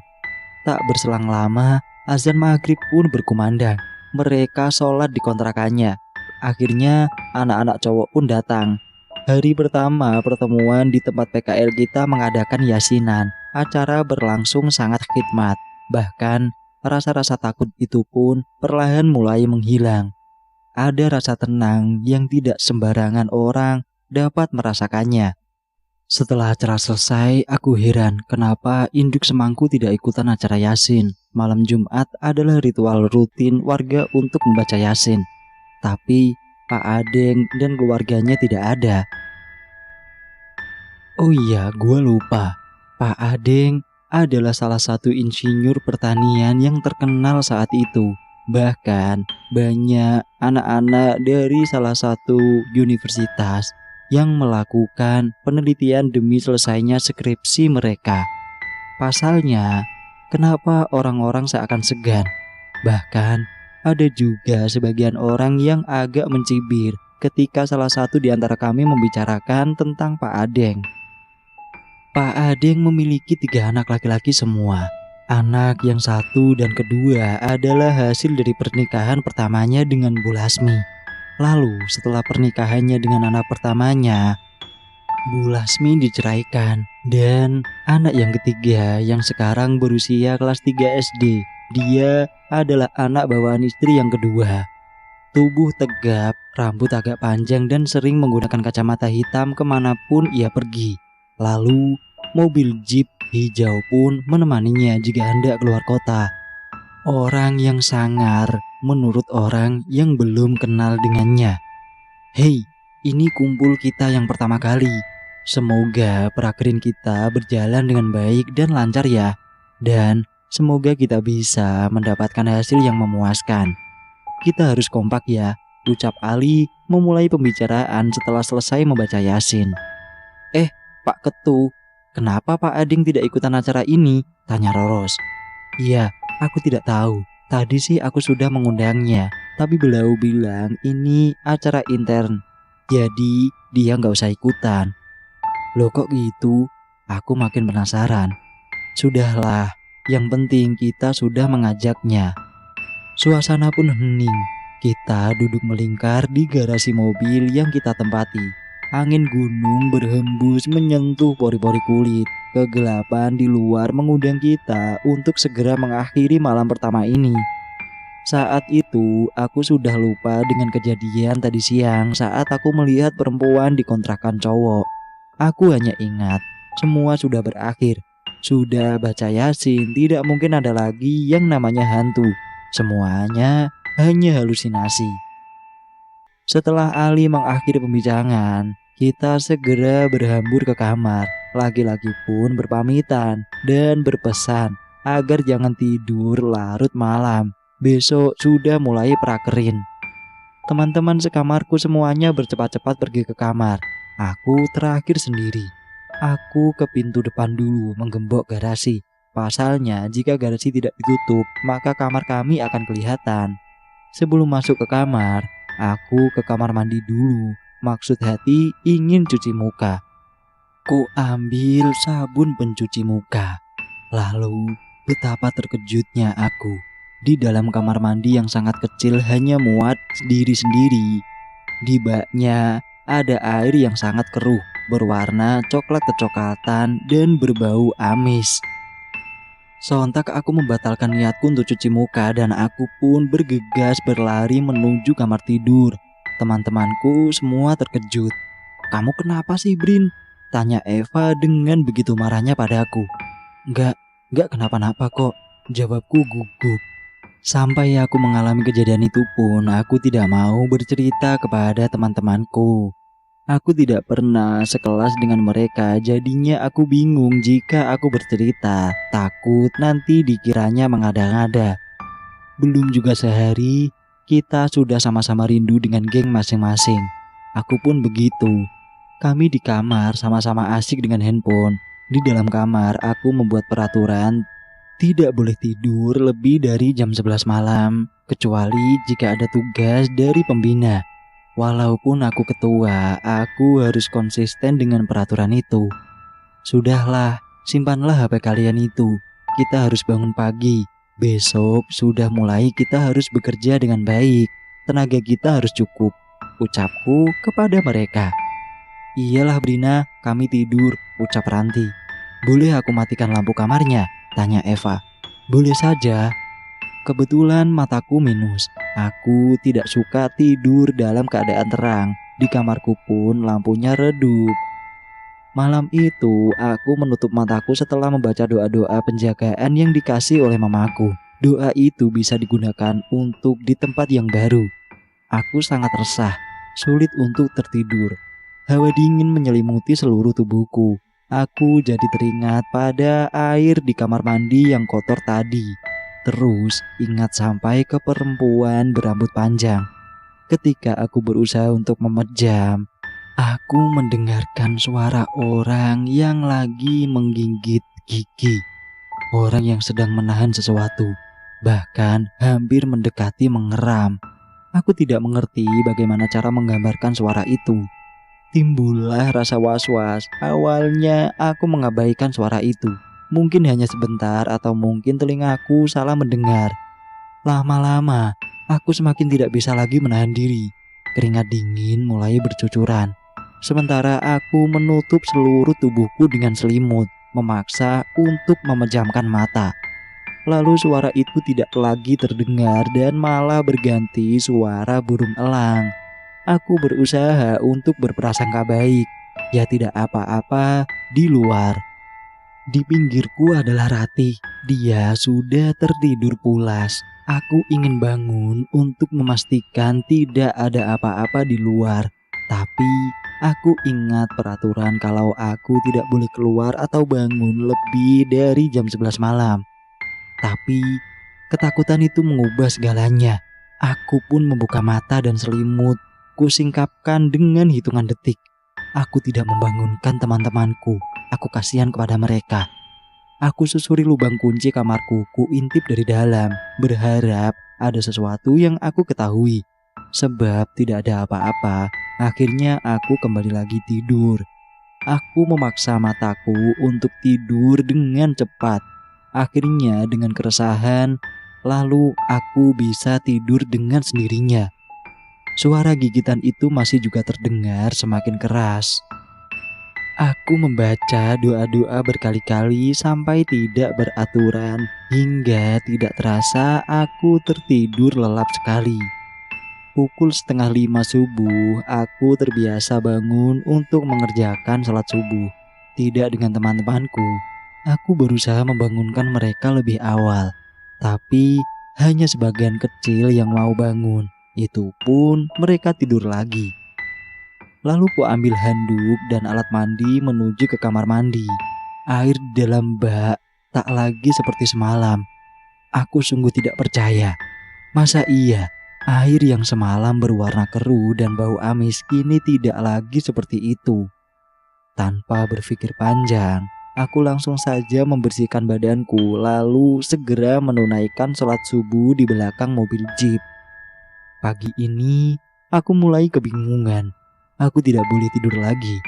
Tak berselang lama, azan maghrib pun berkumandang. Mereka sholat di kontrakannya. Akhirnya anak-anak cowok pun datang. Hari pertama pertemuan di tempat PKL kita mengadakan yasinan. Acara berlangsung sangat khidmat. Bahkan rasa-rasa takut itu pun perlahan mulai menghilang. Ada rasa tenang yang tidak sembarangan orang dapat merasakannya. Setelah acara selesai, aku heran kenapa induk semangku tidak ikutan acara Yasin. Malam Jumat adalah ritual rutin warga untuk membaca Yasin. Tapi Pak Adeng dan keluarganya tidak ada. Oh iya, gue lupa. Pak Adeng adalah salah satu insinyur pertanian yang terkenal saat itu. Bahkan banyak anak-anak dari salah satu universitas yang melakukan penelitian demi selesainya skripsi mereka. Pasalnya, kenapa orang-orang seakan segan? Bahkan ada juga sebagian orang yang agak mencibir ketika salah satu di antara kami membicarakan tentang Pak Adeng. Pak Adeng memiliki 3 anak laki-laki semua. Anak yang satu dan kedua adalah hasil dari pernikahan pertamanya dengan Bu Lasmi. Lalu setelah pernikahannya dengan anak pertamanya, Bu Lasmi diceraikan. Dan anak yang ketiga yang sekarang berusia kelas 3 SD, dia adalah anak bawaan istri yang kedua. Tubuh tegap, rambut agak panjang dan sering menggunakan kacamata hitam kemanapun ia pergi. Lalu mobil jeep hijau pun menemaninya jika hendak keluar kota. Orang yang sangar menurut orang yang belum kenal dengannya. "Hei, ini kumpul kita yang pertama kali. Semoga perakhiran kita berjalan dengan baik dan lancar ya. Dan semoga kita bisa mendapatkan hasil yang memuaskan. Kita harus kompak ya," ucap Ali memulai pembicaraan setelah selesai membaca Yasin. "Pak Ketu, kenapa Pak Ading tidak ikutan acara ini?" tanya Roros. "Iya, aku tidak tahu. Tadi sih aku sudah mengundangnya, tapi beliau bilang ini acara intern. Jadi dia nggak usah ikutan." "Loh kok gitu?" Aku makin penasaran. Sudahlah, yang penting kita sudah mengajaknya. Suasana pun hening. Kita duduk melingkar di garasi mobil yang kita tempati. Angin gunung berhembus menyentuh pori-pori kulit. Kegelapan di luar mengundang kita untuk segera mengakhiri malam pertama ini. Saat itu, aku sudah lupa dengan kejadian tadi siang saat aku melihat perempuan di kontrakan cowok. Aku hanya ingat, semua sudah berakhir. Sudah baca Yasin, tidak mungkin ada lagi yang namanya hantu. Semuanya hanya halusinasi. Setelah Ali mengakhiri pembicaraan, kita segera berhambur ke kamar. Laki-laki pun berpamitan dan berpesan agar jangan tidur larut malam. Besok sudah mulai prakerin. Teman-teman sekamarku semuanya bercepat-cepat pergi ke kamar. Aku terakhir sendiri. Aku ke pintu depan dulu menggembok garasi. Pasalnya jika garasi tidak ditutup, maka kamar kami akan kelihatan. Sebelum masuk ke kamar, aku ke kamar mandi dulu. Maksud hati ingin cuci muka. Ku ambil sabun pencuci muka. Lalu betapa terkejutnya aku. Di dalam kamar mandi yang sangat kecil hanya muat diri sendiri. Di baknya ada air yang sangat keruh, berwarna coklat kecoklatan dan berbau amis. Sontak aku membatalkan niatku untuk cuci muka dan aku pun bergegas berlari menuju kamar tidur. Teman-temanku semua terkejut. "Kamu kenapa sih, Brin?" tanya Eva dengan begitu marahnya padaku. Enggak kenapa-napa kok," jawabku gugup. Sampai aku mengalami kejadian itu pun, aku tidak mau bercerita kepada teman-temanku. Aku tidak pernah sekelas dengan mereka, jadinya aku bingung jika aku bercerita. Takut nanti dikiranya mengada-ngada. Belum juga sehari, kita sudah sama-sama rindu dengan geng masing-masing. Aku pun begitu. Kami di kamar sama-sama asik dengan handphone. Di dalam kamar, aku membuat peraturan tidak boleh tidur lebih dari jam 11 malam, kecuali jika ada tugas dari pembina. Walaupun aku ketua, aku harus konsisten dengan peraturan itu. Sudahlah, simpanlah HP kalian itu. Kita harus bangun pagi. Besok sudah mulai kita harus bekerja dengan baik. Tenaga kita harus cukup, ucapku kepada mereka. Iyalah Brina, kami tidur, ucap Ranti. Boleh aku matikan lampu kamarnya? Tanya Eva. Boleh saja. Kebetulan mataku minus. Aku tidak suka tidur dalam keadaan terang. Di kamarku pun lampunya redup. Malam itu aku menutup mataku setelah membaca doa-doa penjagaan yang dikasih oleh mamaku. Doa itu bisa digunakan untuk di tempat yang baru. Aku sangat resah, sulit untuk tertidur. Hawa dingin menyelimuti seluruh tubuhku. Aku jadi teringat pada air di kamar mandi yang kotor tadi. Terus ingat sampai ke perempuan berambut panjang. Ketika aku berusaha untuk memejam, aku mendengarkan suara orang yang lagi menggigit gigi. Orang yang sedang menahan sesuatu, bahkan hampir mendekati mengeram. Aku tidak mengerti bagaimana cara menggambarkan suara itu. Timbullah rasa was-was. Awalnya aku mengabaikan suara itu. Mungkin hanya sebentar atau mungkin telingaku salah mendengar. Lama-lama, aku semakin tidak bisa lagi menahan diri. Keringat dingin mulai bercucuran. Sementara aku menutup seluruh tubuhku dengan selimut, memaksa untuk memejamkan mata. Lalu suara itu tidak lagi terdengar dan malah berganti suara burung elang. Aku berusaha untuk berprasangka baik. Ya tidak apa-apa di luar. Di pinggirku adalah Ratih. Dia sudah tertidur pulas. Aku ingin bangun untuk memastikan tidak ada apa-apa di luar. Tapi aku ingat peraturan kalau aku tidak boleh keluar atau bangun lebih dari jam 11 malam. Tapi ketakutan itu mengubah segalanya. Aku pun membuka mata dan selimut kusingkapkan dengan hitungan detik. Aku tidak membangunkan teman-temanku. Aku kasihan kepada mereka. Aku susuri lubang kunci kamarku, kuintip dari dalam, berharap ada sesuatu yang aku ketahui. Sebab tidak ada apa-apa, akhirnya aku kembali lagi tidur. Aku memaksa mataku untuk tidur dengan cepat. Akhirnya dengan keresahan, lalu aku bisa tidur dengan sendirinya. Suara gigitan itu masih juga terdengar semakin keras. Aku membaca doa-doa berkali-kali sampai tidak beraturan. Hingga tidak terasa aku tertidur lelap sekali. Pukul 4:30 subuh, aku terbiasa bangun untuk mengerjakan sholat subuh. Tidak dengan teman-temanku. Aku berusaha membangunkan mereka lebih awal. Tapi hanya sebagian kecil yang mau bangun. Itu pun mereka tidur lagi. Lalu ku ambil handuk dan alat mandi menuju ke kamar mandi. Air di dalam bak tak lagi seperti semalam. Aku sungguh tidak percaya. Masa iya, air yang semalam berwarna keruh dan bau amis kini tidak lagi seperti itu. Tanpa berpikir panjang, aku langsung saja membersihkan badanku lalu segera menunaikan sholat subuh di belakang mobil jeep. Pagi ini, aku mulai kebingungan. Aku tidak boleh tidur lagi.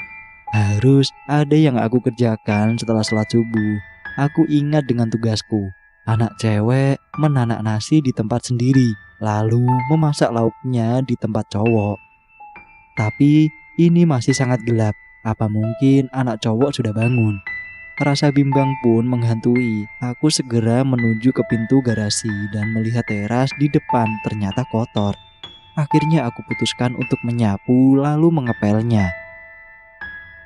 Harus ada yang aku kerjakan setelah sholat subuh. Aku ingat dengan tugasku. Anak cewek menanak nasi di tempat sendiri, lalu memasak lauknya di tempat cowok. Tapi ini masih sangat gelap. Apa mungkin anak cowok sudah bangun? Rasa bimbang pun menghantui. Aku segera menuju ke pintu garasi dan melihat teras di depan ternyata kotor. Akhirnya aku putuskan untuk menyapu lalu mengepelnya.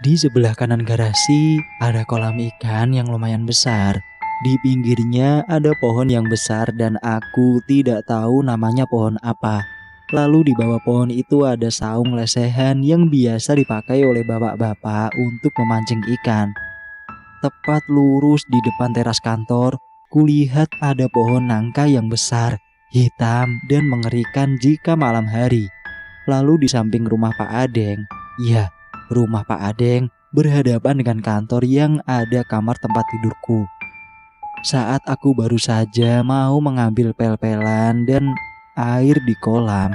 Di sebelah kanan garasi ada kolam ikan yang lumayan besar. Di pinggirnya ada pohon yang besar dan aku tidak tahu namanya pohon apa. Lalu di bawah pohon itu ada saung lesehan yang biasa dipakai oleh bapak-bapak untuk memancing ikan. Tepat lurus di depan teras kantor, kulihat ada pohon nangka yang besar, hitam dan mengerikan jika malam hari. Lalu di samping rumah Pak Adeng, ya, rumah Pak Adeng berhadapan dengan kantor yang ada kamar tempat tidurku. Saat aku baru saja mau mengambil pel-pelan dan air di kolam,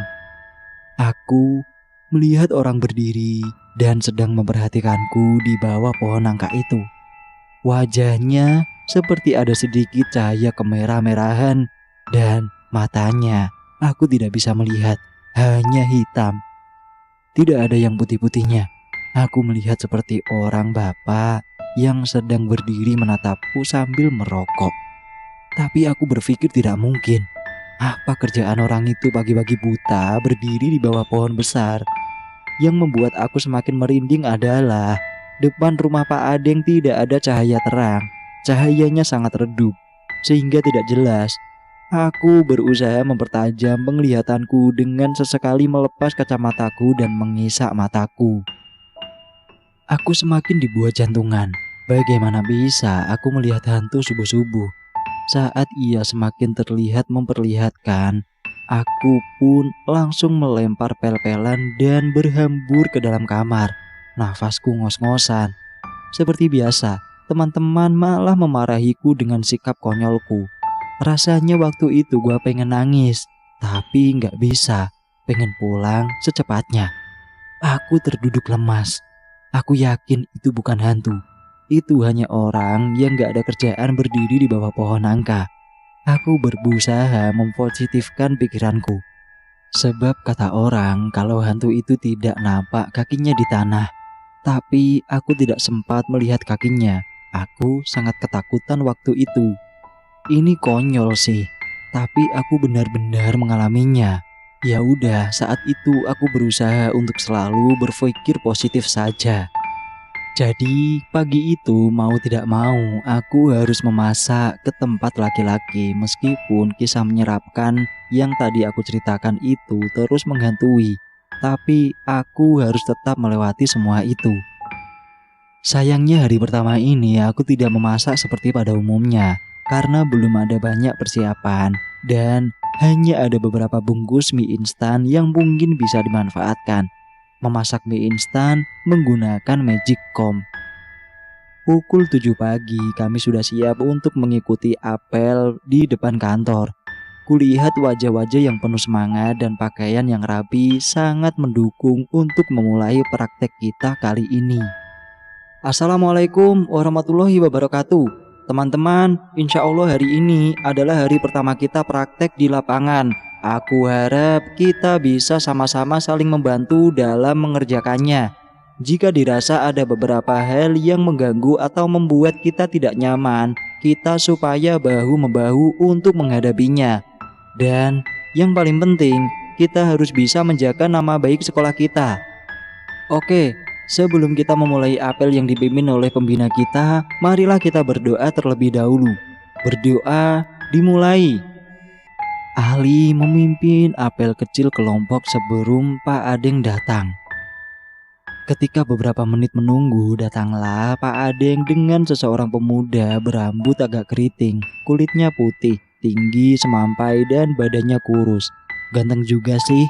aku melihat orang berdiri dan sedang memperhatikanku di bawah pohon nangka itu. Wajahnya seperti ada sedikit cahaya kemerah-merahan dan matanya aku tidak bisa melihat, hanya hitam. Tidak ada yang putih-putihnya. Aku melihat seperti orang bapak yang sedang berdiri menatapku sambil merokok. Tapi aku berpikir tidak mungkin. Apa kerjaan orang itu pagi-pagi buta berdiri di bawah pohon besar? Yang membuat aku semakin merinding adalah depan rumah Pak Adeng tidak ada cahaya terang. Cahayanya sangat redup, sehingga tidak jelas. Aku berusaha mempertajam penglihatanku dengan sesekali melepas kacamataku dan mengisak mataku. Aku semakin dibuat jantungan. Bagaimana bisa aku melihat hantu subuh-subuh? Saat ia semakin terlihat memperlihatkan, aku pun langsung melempar pel-pelan dan berhambur ke dalam kamar. Nafasku ngos-ngosan. Seperti biasa, teman-teman malah memarahiku dengan sikap konyolku. Rasanya waktu itu gue pengen nangis, tapi nggak bisa. Pengen pulang secepatnya. Aku terduduk lemas. Aku yakin itu bukan hantu. Itu hanya orang yang gak ada kerjaan berdiri di bawah pohon nangka. Aku berusaha mempositifkan pikiranku. Sebab kata orang kalau hantu itu tidak nampak kakinya di tanah. Tapi aku tidak sempat melihat kakinya. Aku sangat ketakutan waktu itu. Ini konyol sih, tapi aku benar-benar mengalaminya. Ya udah, saat itu aku berusaha untuk selalu berpikir positif saja. Jadi pagi itu mau tidak mau aku harus memasak ke tempat laki-laki meskipun kisah menyeramkan yang tadi aku ceritakan itu terus menghantui. Tapi aku harus tetap melewati semua itu. Sayangnya hari pertama ini aku tidak memasak seperti pada umumnya karena belum ada banyak persiapan dan hanya ada beberapa bungkus mie instan yang mungkin bisa dimanfaatkan. Memasak mie instan menggunakan Magic Com. Pukul 7 pagi kami sudah siap untuk mengikuti apel di depan kantor. Kulihat wajah-wajah yang penuh semangat dan pakaian yang rapi sangat mendukung untuk memulai praktek kita kali ini. Assalamualaikum warahmatullahi wabarakatuh. Teman-teman, insya Allah hari ini adalah hari pertama kita praktek di lapangan. Aku harap kita bisa sama-sama saling membantu dalam mengerjakannya. Jika dirasa ada beberapa hal yang mengganggu atau membuat kita tidak nyaman, kita supaya bahu-membahu untuk menghadapinya. Dan yang paling penting, kita harus bisa menjaga nama baik sekolah kita. Oke, sebelum kita memulai apel yang dipimpin oleh pembina kita, marilah kita berdoa terlebih dahulu. Berdoa dimulai. Ali memimpin apel kecil kelompok sebelum Pak Adeng datang. Ketika beberapa menit menunggu, datanglah Pak Adeng dengan seseorang pemuda berambut agak keriting, kulitnya putih, tinggi semampai dan badannya kurus. Ganteng juga sih.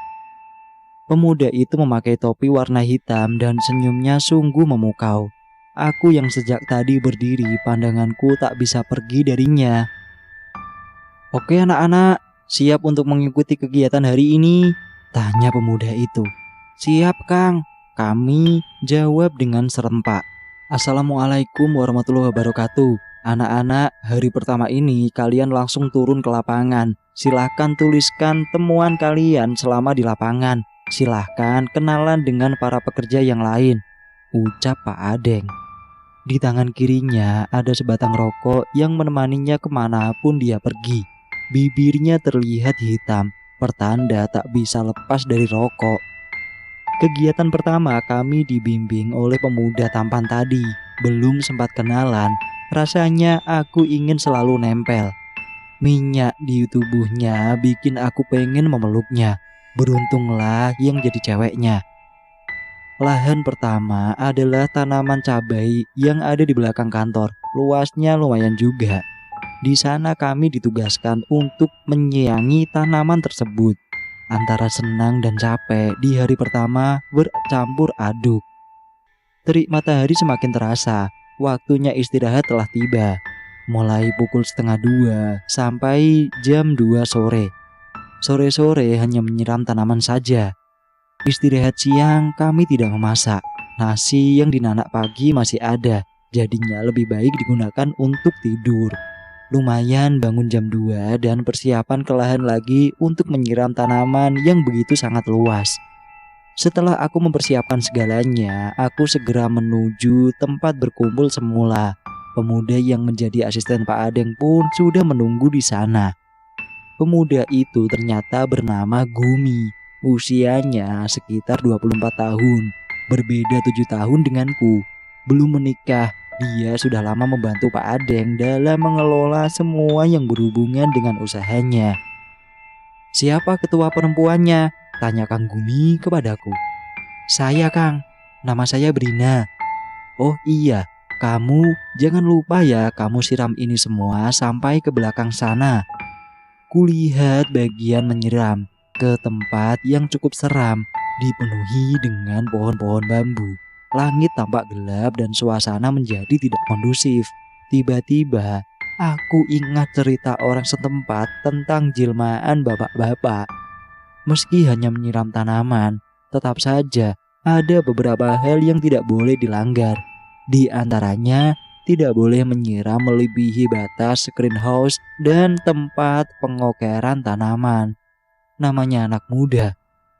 Pemuda itu memakai topi warna hitam dan senyumnya sungguh memukau. Aku yang sejak tadi berdiri, pandanganku tak bisa pergi darinya. Oke anak-anak, siap untuk mengikuti kegiatan hari ini? Tanya pemuda itu. Siap Kang, kami jawab dengan serempak. Assalamualaikum warahmatullahi wabarakatuh. Anak-anak, hari pertama ini kalian langsung turun ke lapangan. Silahkan tuliskan temuan kalian selama di lapangan. Silahkan kenalan dengan para pekerja yang lain, ucap Pak Adeng. Di tangan kirinya ada sebatang rokok yang menemaninya kemanapun dia pergi. Bibirnya terlihat hitam, pertanda tak bisa lepas dari rokok. Kegiatan pertama kami dibimbing oleh pemuda tampan tadi. Belum sempat kenalan, Rasanya aku ingin selalu nempel. Minyak di tubuhnya bikin aku pengen memeluknya. Beruntunglah yang jadi ceweknya. Lahan pertama adalah tanaman cabai yang ada di belakang kantor. Luasnya lumayan juga. Di sana kami ditugaskan untuk menyiangi tanaman tersebut. Antara senang dan capek di hari pertama bercampur aduk. Terik matahari semakin terasa. Waktunya istirahat telah tiba. Mulai pukul 1:30 sampai jam 2 sore. Sore-sore hanya menyiram tanaman saja. Istirahat siang kami tidak memasak. Nasi yang dinanak pagi masih ada. Jadinya lebih baik digunakan untuk tidur. Lumayan bangun jam 2 dan persiapan ke lahan lagi untuk menyiram tanaman yang begitu sangat luas. Setelah aku mempersiapkan segalanya, aku segera menuju tempat berkumpul semula. Pemuda yang menjadi asisten Pak Adeng pun sudah menunggu di sana. Pemuda itu ternyata bernama Gumi. Usianya sekitar 24 tahun. Berbeda 7 tahun denganku. Belum menikah, dia sudah lama membantu Pak Adeng dalam mengelola semua yang berhubungan dengan usahanya. "Siapa ketua perempuannya?" tanya Kang Gumi kepadaku. "Saya, Kang. Nama saya Brina." "Oh iya, kamu jangan lupa ya kamu siram ini semua sampai ke belakang sana." Kulihat bagian menyiram ke tempat yang cukup seram, dipenuhi dengan pohon-pohon bambu. Langit tampak gelap dan suasana menjadi tidak kondusif. Tiba-tiba, aku ingat cerita orang setempat tentang jelmaan bapak-bapak. Meski hanya menyiram tanaman, tetap saja ada beberapa hal yang tidak boleh dilanggar. Di antaranya, tidak boleh menyiram melebihi batas greenhouse dan tempat pengokeran tanaman. Namanya anak muda,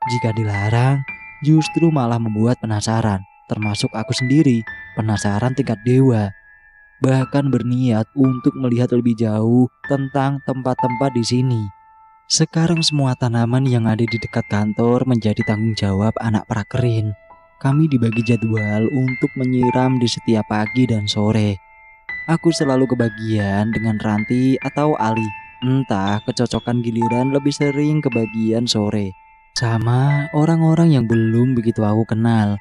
jika dilarang justru malah membuat penasaran, termasuk aku sendiri, penasaran tingkat dewa. Bahkan berniat untuk melihat lebih jauh tentang tempat-tempat di sini. Sekarang semua tanaman yang ada di dekat kantor menjadi tanggung jawab anak prakerin. Kami dibagi jadwal untuk menyiram di setiap pagi dan sore. Aku selalu kebagian dengan Ranti atau Ali. Entah kecocokan giliran lebih sering kebagian sore. Sama orang-orang yang belum begitu aku kenal.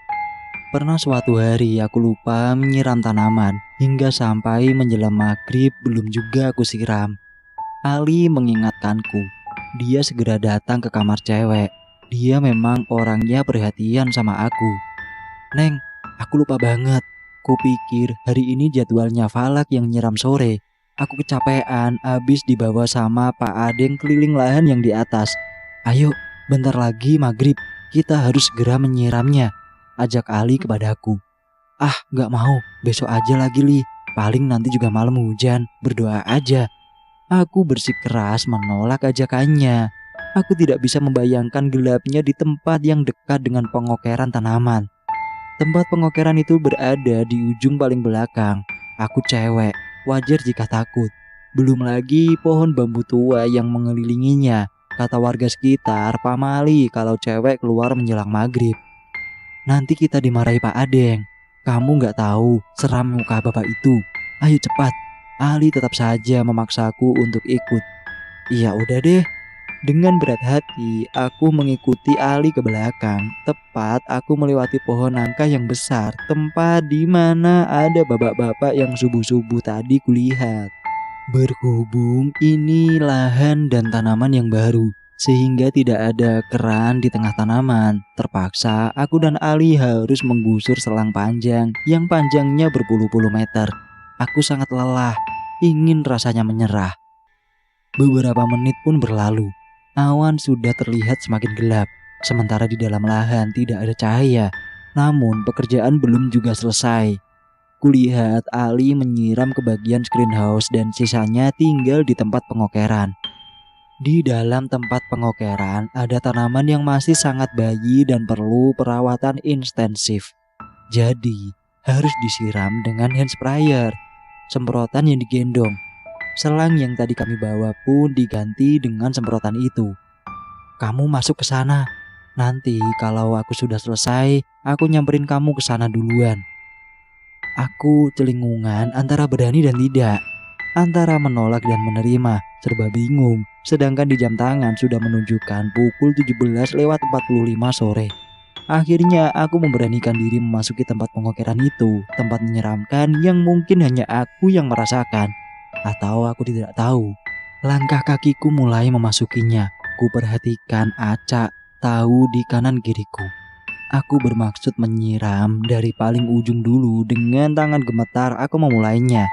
Pernah suatu hari aku lupa menyiram tanaman. Hingga sampai menjelang maghrib belum juga aku siram. Ali mengingatkanku. Dia segera datang ke kamar cewek. Dia memang orangnya perhatian sama aku. "Neng, aku lupa banget. Kupikir hari ini jadwalnya Falak yang nyiram sore. Aku kecapean abis dibawa sama Pak Adeng keliling lahan yang di atas. Ayo, bentar lagi maghrib. Kita harus segera menyiramnya," ajak Ali kepadaku. "Ah, gak mau. Besok aja lagi, Li. Paling nanti juga malam hujan. Berdoa aja." Aku bersikeras menolak ajakannya. Aku tidak bisa membayangkan gelapnya di tempat yang dekat dengan pengokeran tanaman. Tempat pengokeran itu berada di ujung paling belakang. Aku cewek, wajar jika takut. Belum lagi pohon bambu tua yang mengelilinginya. Kata warga sekitar, pamali kalau cewek keluar menjelang maghrib. "Nanti kita dimarahi Pak Adeng. Kamu gak tahu seram muka bapak itu. Ayo cepat." Ali tetap saja memaksaku untuk ikut. "Iya udah deh." Dengan berat hati, aku mengikuti Ali ke belakang. Tepat aku melewati pohon nangka yang besar, tempat di mana ada bapak-bapak yang subuh-subuh tadi kulihat. Berhubung ini lahan dan tanaman yang baru, sehingga tidak ada keran di tengah tanaman. Terpaksa aku dan Ali harus menggusur selang panjang yang panjangnya berpuluh-puluh meter. Aku sangat lelah, ingin rasanya menyerah. Beberapa menit pun berlalu. Awan sudah terlihat semakin gelap, sementara di dalam lahan tidak ada cahaya. Namun pekerjaan belum juga selesai. Kulihat Ali menyiram ke bagian greenhouse dan sisanya tinggal di tempat pengokeran. Di dalam tempat pengokeran ada tanaman yang masih sangat bayi dan perlu perawatan intensif. Jadi harus disiram dengan hand sprayer, semprotan yang digendong. Selang yang tadi kami bawa pun diganti dengan semprotan itu. "Kamu masuk ke sana. Nanti kalau aku sudah selesai, aku nyamperin kamu ke sana duluan." Aku celingungan antara berani dan tidak, antara menolak dan menerima, serba bingung. Sedangkan di jam tangan sudah menunjukkan pukul 17:45 sore. Akhirnya aku memberanikan diri memasuki tempat pengokeran itu, tempat menyeramkan yang mungkin hanya aku yang merasakan. Atau aku tidak tahu. Langkah kakiku mulai memasukinya. Ku perhatikan acak tahu di kanan kiriku. Aku bermaksud menyiram dari paling ujung dulu. Dengan tangan gemetar aku memulainya.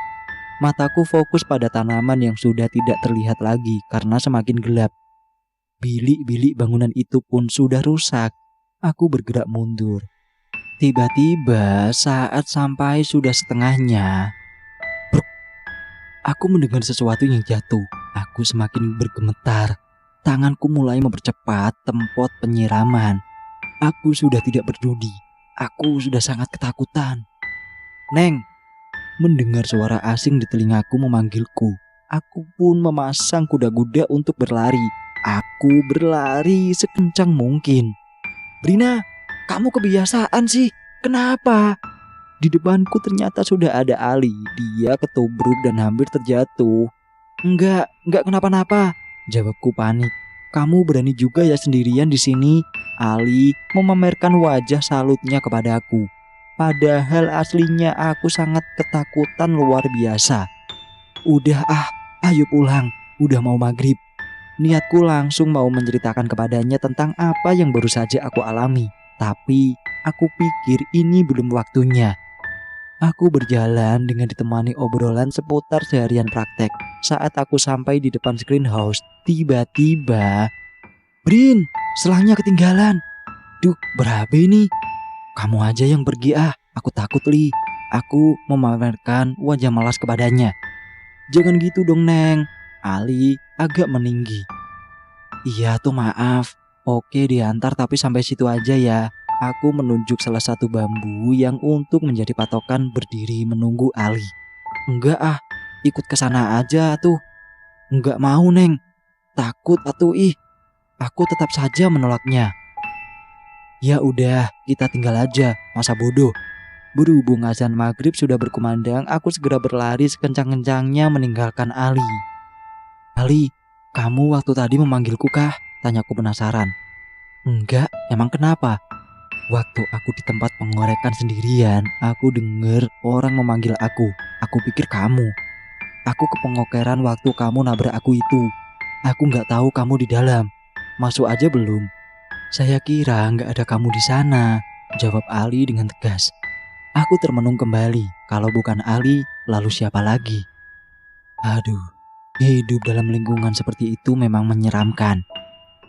Mataku fokus pada tanaman yang sudah tidak terlihat lagi karena semakin gelap. Bilik-bilik bangunan itu pun sudah rusak. Aku bergerak mundur. Tiba-tiba saat sampai sudah setengahnya, bruk, aku mendengar sesuatu yang jatuh. Aku semakin bergemetar. Tanganku mulai mempercepat tempat penyiraman. Aku sudah tidak peduli. Aku sudah sangat ketakutan. Neng, mendengar suara asing di telingaku memanggilku. Aku pun memasang kuda-kuda untuk berlari. Aku berlari sekencang mungkin. Brina, kamu kebiasaan sih. Kenapa? Di depanku ternyata sudah ada Ali. Dia ketubruk dan hampir terjatuh. Enggak kenapa-napa, jawabku panik. Kamu berani juga ya sendirian di sini? Ali memamerkan wajah salutnya kepadaku. Padahal aslinya aku sangat ketakutan luar biasa. Udah ayo pulang, udah mau maghrib. Niatku langsung mau menceritakan kepadanya tentang apa yang baru saja aku alami. Tapi aku pikir ini belum waktunya. Aku berjalan dengan ditemani obrolan seputar seharian praktek. Saat aku sampai di depan screen house, tiba-tiba, Brin, selangnya ketinggalan. Duh, berapa ini? Kamu aja yang pergi aku takut Li. Aku memamerkan wajah malas kepadanya. Jangan gitu dong Neng. Ali agak meninggi. Iya tuh maaf. Oke diantar tapi sampai situ aja ya. Aku menunjuk salah satu bambu yang untuk menjadi patokan berdiri menunggu Ali. Enggak ikut ke sana aja tuh. Enggak mau Neng. Takut ih. Aku tetap saja menolaknya. Ya udah, kita tinggal aja, masa bodoh. Berhubung azan maghrib sudah berkumandang, aku segera berlari sekencang-kencangnya meninggalkan Ali. Ali, kamu waktu tadi memanggilku kah? Tanyaku penasaran. Enggak, emang kenapa? Waktu aku di tempat pengorekan sendirian, aku dengar orang memanggil aku. Aku pikir kamu. Aku ke pengokeran waktu kamu nabrak aku itu. Aku nggak tahu kamu di dalam. Masuk aja belum? Saya kira nggak ada kamu di sana, jawab Ali dengan tegas. Aku termenung kembali. Kalau bukan Ali, lalu siapa lagi? Aduh, hidup dalam lingkungan seperti itu memang menyeramkan.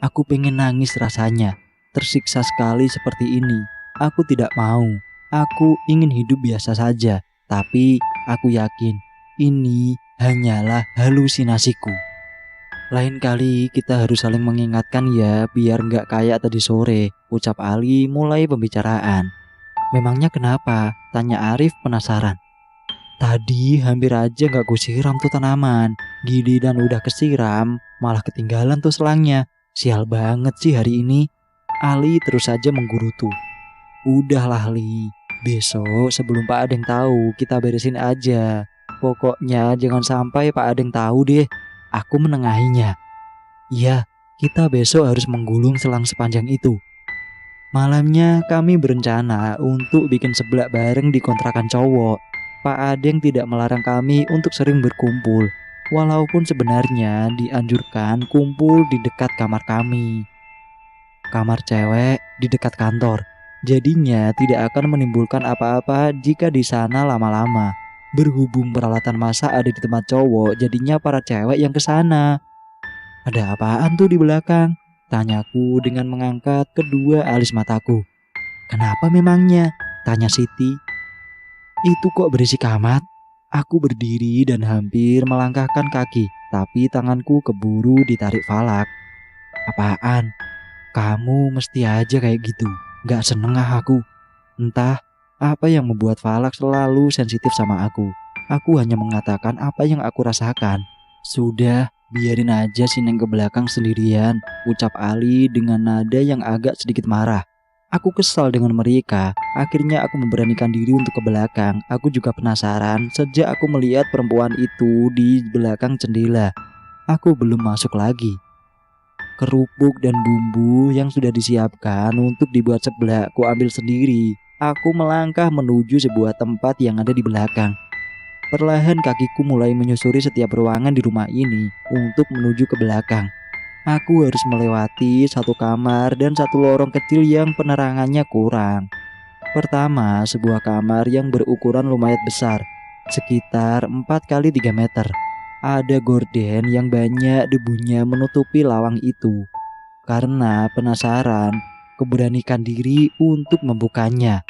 Aku pengen nangis rasanya. Tersiksa sekali seperti ini. Aku tidak mau. Aku ingin hidup biasa saja. Tapi aku yakin ini hanyalah halusinasiku. Lain kali kita harus saling mengingatkan ya, biar nggak kayak tadi sore, ucap Ali mulai pembicaraan. Memangnya kenapa? Tanya Arif penasaran. Tadi hampir aja nggak kusiram tuh tanaman. Giliran udah kesiram, malah ketinggalan tuh selangnya. Sial banget sih hari ini. Ali terus saja menggerutu. Udahlah Li, besok sebelum Pak Adeng tahu kita beresin aja. Pokoknya jangan sampai Pak Adeng tahu deh. Aku menengahinya. Iya, kita besok harus menggulung selang sepanjang itu. Malamnya kami berencana untuk bikin seblak bareng di kontrakan cowok. Pak Adeng tidak melarang kami untuk sering berkumpul. Walaupun sebenarnya dianjurkan kumpul di dekat kamar kami. Kamar cewek di dekat kantor. Jadinya tidak akan menimbulkan apa-apa jika di sana lama-lama. Berhubung peralatan masak ada di tempat cowok, jadinya para cewek yang kesana. Ada apaan tuh di belakang? Tanyaku dengan mengangkat kedua alis mataku. Kenapa memangnya? Tanya Siti. Itu kok berisik amat? Aku berdiri dan hampir melangkahkan kaki, tapi tanganku keburu ditarik Falak. Apaan? Kamu mesti aja kayak gitu. Gak seneng aku. Entah apa yang membuat Falak selalu sensitif sama aku. Aku hanya mengatakan apa yang aku rasakan. Sudah, biarin aja si Neng ke belakang sendirian, ucap Ali dengan nada yang agak sedikit marah. Aku kesal dengan mereka. Akhirnya aku memberanikan diri untuk ke belakang. Aku juga penasaran sejak aku melihat perempuan itu di belakang jendela. Aku belum masuk lagi. Kerupuk dan bumbu yang sudah disiapkan untuk dibuat seblak ku ambil sendiri. Aku melangkah menuju sebuah tempat yang ada di belakang. Perlahan kakiku mulai menyusuri setiap ruangan di rumah ini untuk menuju ke belakang. Aku harus melewati satu kamar dan satu lorong kecil yang penerangannya kurang. Pertama, sebuah kamar yang berukuran lumayan besar, sekitar 4 kali 3 meter. Ada gorden yang banyak debunya menutupi lawang itu. Karena penasaran, keberanikan diri untuk membukanya.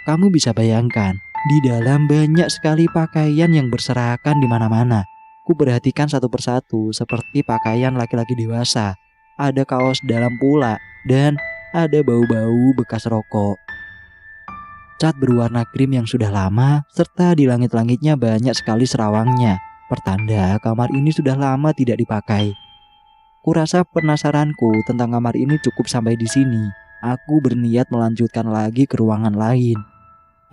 Kamu bisa bayangkan, di dalam banyak sekali pakaian yang berserakan di mana-mana. Ku perhatikan satu persatu seperti pakaian laki-laki dewasa. Ada kaos dalam pula dan ada bau-bau bekas rokok. Cat berwarna krim yang sudah lama serta di langit-langitnya banyak sekali serawangnya. Pertanda kamar ini sudah lama tidak dipakai. Kurasa penasaranku tentang kamar ini cukup sampai di sini. Aku berniat melanjutkan lagi ke ruangan lain.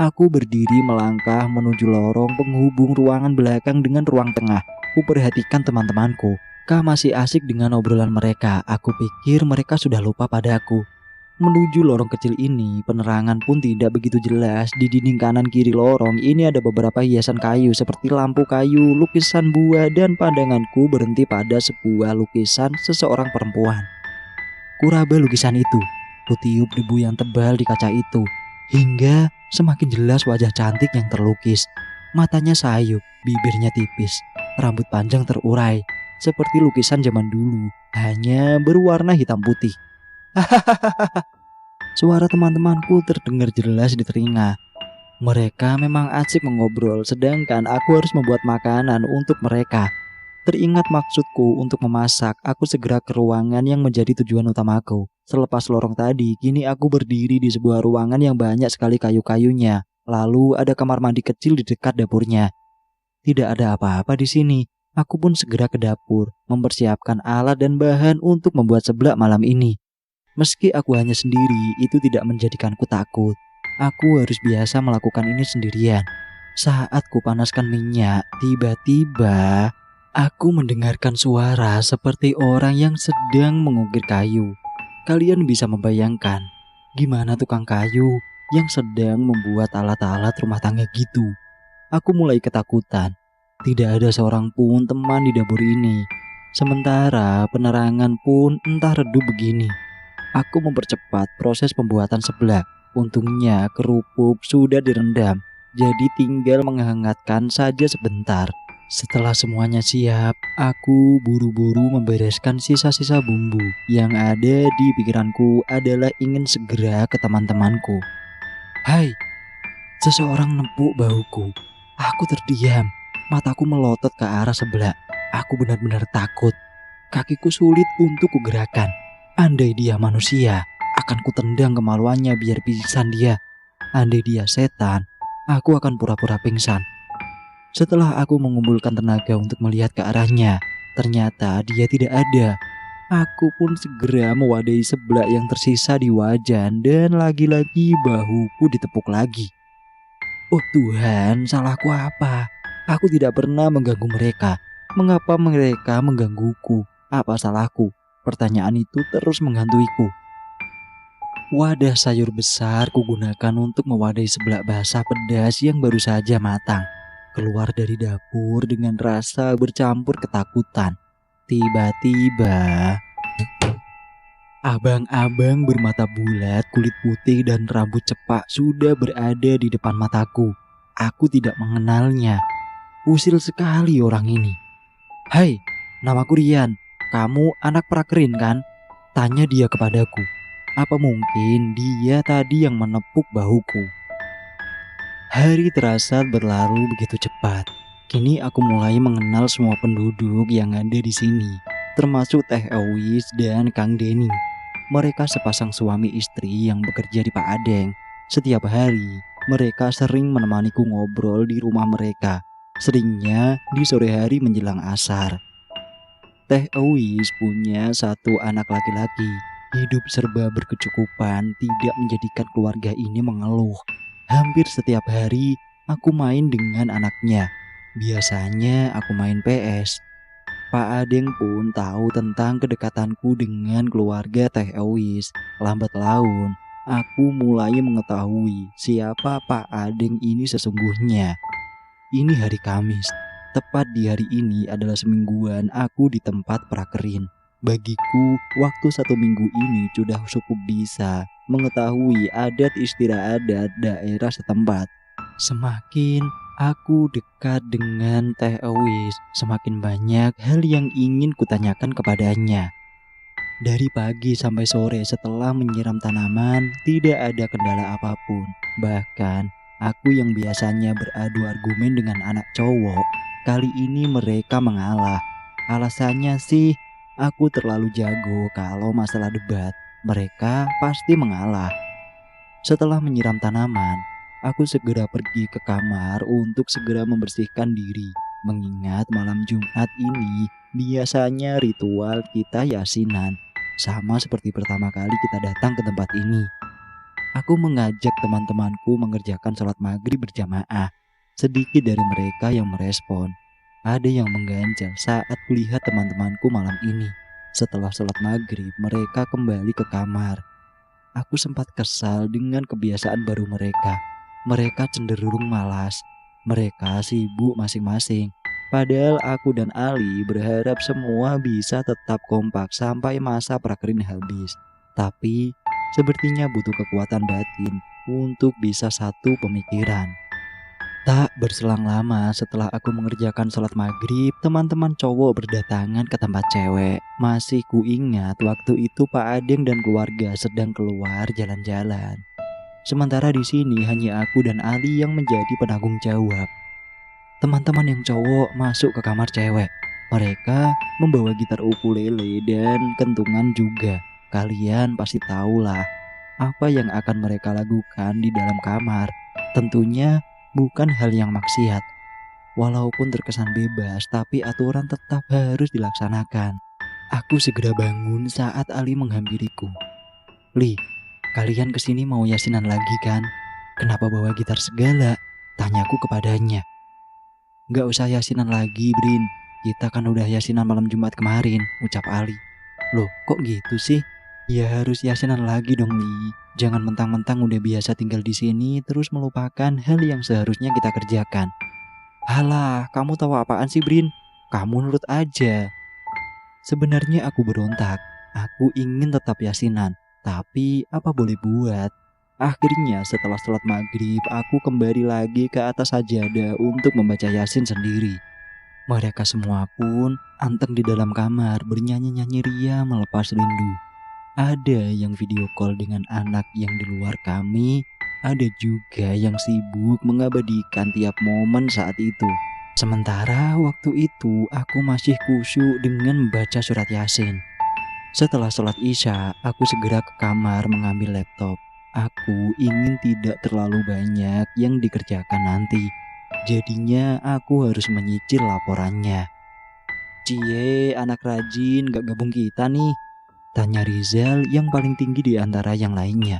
Aku berdiri melangkah menuju lorong penghubung ruangan belakang dengan ruang tengah. Ku perhatikan teman-temanku. Mereka masih asik dengan obrolan mereka. Aku pikir mereka sudah lupa padaku. Menuju lorong kecil ini, penerangan pun tidak begitu jelas. Di dinding kanan kiri lorong ini ada beberapa hiasan kayu seperti lampu kayu, lukisan buah, dan pandanganku berhenti pada sebuah lukisan seseorang perempuan. Kuraba lukisan itu. Kutiup debu yang tebal di kaca itu, hingga semakin jelas wajah cantik yang terlukis. Matanya sayup, bibirnya tipis, rambut panjang terurai, seperti lukisan zaman dulu, hanya berwarna hitam putih. Hahaha. Suara teman-temanku terdengar jelas di telinga. Mereka memang asik mengobrol, sedangkan aku harus membuat makanan untuk mereka. Teringat maksudku untuk memasak, aku segera ke ruangan yang menjadi tujuan utamaku. Selepas lorong tadi, kini aku berdiri di sebuah ruangan yang banyak sekali kayu-kayunya. Lalu ada kamar mandi kecil di dekat dapurnya. Tidak ada apa-apa di sini. Aku pun segera ke dapur, mempersiapkan alat dan bahan untuk membuat seblak malam ini. Meski aku hanya sendiri, itu tidak menjadikanku takut. Aku harus biasa melakukan ini sendirian. Saat ku panaskan minyak, tiba-tiba aku mendengarkan suara seperti orang yang sedang mengukir kayu. Kalian bisa membayangkan gimana tukang kayu yang sedang membuat alat-alat rumah tangga gitu. Aku mulai ketakutan. Tidak ada seorang pun teman di dapur ini. Sementara penerangan pun entah redup begini. Aku mempercepat proses pembuatan seblak. Untungnya kerupuk sudah direndam, jadi tinggal menghangatkan saja sebentar. Setelah semuanya siap, aku buru-buru membereskan sisa-sisa bumbu. Yang ada di pikiranku adalah ingin segera ke teman-temanku. Hai, seseorang nempuk bahuku. Aku terdiam, mataku melotot ke arah seblak. Aku benar-benar takut. Kakiku sulit untuk kugerakkan. Andai dia manusia, akan kutendang kemaluannya biar pingsan dia. Andai dia setan, aku akan pura-pura pingsan. Setelah aku mengumpulkan tenaga untuk melihat ke arahnya, ternyata dia tidak ada. Aku pun segera mewadahi seblak yang tersisa di wajan dan lagi-lagi bahuku ditepuk lagi. Oh Tuhan, salahku apa? Aku tidak pernah mengganggu mereka. Mengapa mereka menggangguku? Apa salahku? Pertanyaan itu terus menghantuiku. Wadah sayur besar kugunakan untuk mewadahi seblak basah pedas yang baru saja matang. Keluar dari dapur dengan rasa bercampur ketakutan. Tiba-tiba, abang-abang bermata bulat, kulit putih dan rambut cepak sudah berada di depan mataku. Aku tidak mengenalnya. Usil sekali orang ini. Hai, namaku Rian. Kamu anak prakerin kan? Tanya dia kepadaku. Apa mungkin dia tadi yang menepuk bahuku? Hari terasa berlalu begitu cepat. Kini aku mulai mengenal semua penduduk yang ada di sini, termasuk Teh Ewis dan Kang Denny. Mereka sepasang suami istri yang bekerja di Pak Adeng. Setiap hari, mereka sering menemaniku ngobrol di rumah mereka. Seringnya di sore hari menjelang asar. Teh Ewis punya satu anak laki-laki. Hidup serba berkecukupan tidak menjadikan keluarga ini mengeluh. Hampir setiap hari aku main dengan anaknya. Biasanya aku main PS. Pak Adeng pun tahu tentang kedekatanku dengan keluarga Teh Ewis. Lambat laun, aku mulai mengetahui siapa Pak Adeng ini sesungguhnya. Ini hari Kamis. Tepat di hari ini adalah semingguan aku di tempat prakerin. Bagiku, waktu 1 minggu ini sudah cukup bisa mengetahui adat istiadat daerah setempat. Semakin aku dekat dengan Teh Ewis, semakin banyak hal yang ingin kutanyakan kepadanya. Dari pagi sampai sore setelah menyiram tanaman, tidak ada kendala apapun. Bahkan, aku yang biasanya beradu argumen dengan anak cowok, kali ini mereka mengalah. Alasannya sih, aku terlalu jago kalau masalah debat. Mereka pasti mengalah. Setelah menyiram tanaman, aku segera pergi ke kamar untuk segera membersihkan diri. Mengingat malam Jumat ini biasanya ritual kita yasinan, sama seperti pertama kali kita datang ke tempat ini. Aku mengajak teman-temanku mengerjakan sholat maghrib berjamaah. Sedikit dari mereka yang merespon. Ada yang mengganjal saat kulihat teman-temanku malam ini. Setelah sholat maghrib, mereka kembali ke kamar. Aku sempat kesal dengan kebiasaan baru mereka. Mereka cenderung malas. Mereka sibuk masing-masing. Padahal aku dan Ali berharap semua bisa tetap kompak sampai masa prakerin habis. Tapi sepertinya butuh kekuatan batin untuk bisa satu pemikiran. Tak berselang lama setelah aku mengerjakan sholat maghrib, teman-teman cowok berdatangan ke tempat cewek. Masih kuingat waktu itu Pak Adeng dan keluarga sedang keluar jalan-jalan. Sementara di sini hanya aku dan Ali yang menjadi penanggung jawab. Teman-teman yang cowok masuk ke kamar cewek. Mereka membawa gitar ukulele dan kentungan juga. Kalian pasti tahulah apa yang akan mereka lakukan di dalam kamar. Tentunya bukan hal yang maksiat. Walaupun terkesan bebas, tapi aturan tetap harus dilaksanakan. Aku segera bangun saat Ali menghampiriku. "Li, kalian kesini mau yasinan lagi kan? Kenapa bawa gitar segala?" tanyaku kepadanya. "Gak usah yasinan lagi, Brin. Kita kan udah yasinan malam Jumat kemarin," ucap Ali. "Loh, kok gitu sih? Ya harus yasinan lagi dong, Li. Jangan mentang-mentang udah biasa tinggal di sini terus melupakan hal yang seharusnya kita kerjakan." "Halah, kamu tahu apaan sih, Brin? Kamu nurut aja." Sebenarnya aku berontak. Aku ingin tetap yasinan, tapi apa boleh buat. Akhirnya setelah sholat maghrib, aku kembali lagi ke atas sajadah untuk membaca yasin sendiri. Mereka semua pun anteng di dalam kamar bernyanyi-nyanyi ria melepas rindu. Ada yang video call dengan anak yang di luar kami, ada juga yang sibuk mengabadikan tiap momen saat itu. Sementara waktu itu aku masih khusyuk dengan membaca surat Yasin. Setelah sholat Isya, aku segera ke kamar mengambil laptop. Aku ingin tidak terlalu banyak yang dikerjakan nanti. Jadinya aku harus menyicil laporannya. "Cie, anak rajin gak gabung kita nih?" tanya Rizal yang paling tinggi di antara yang lainnya.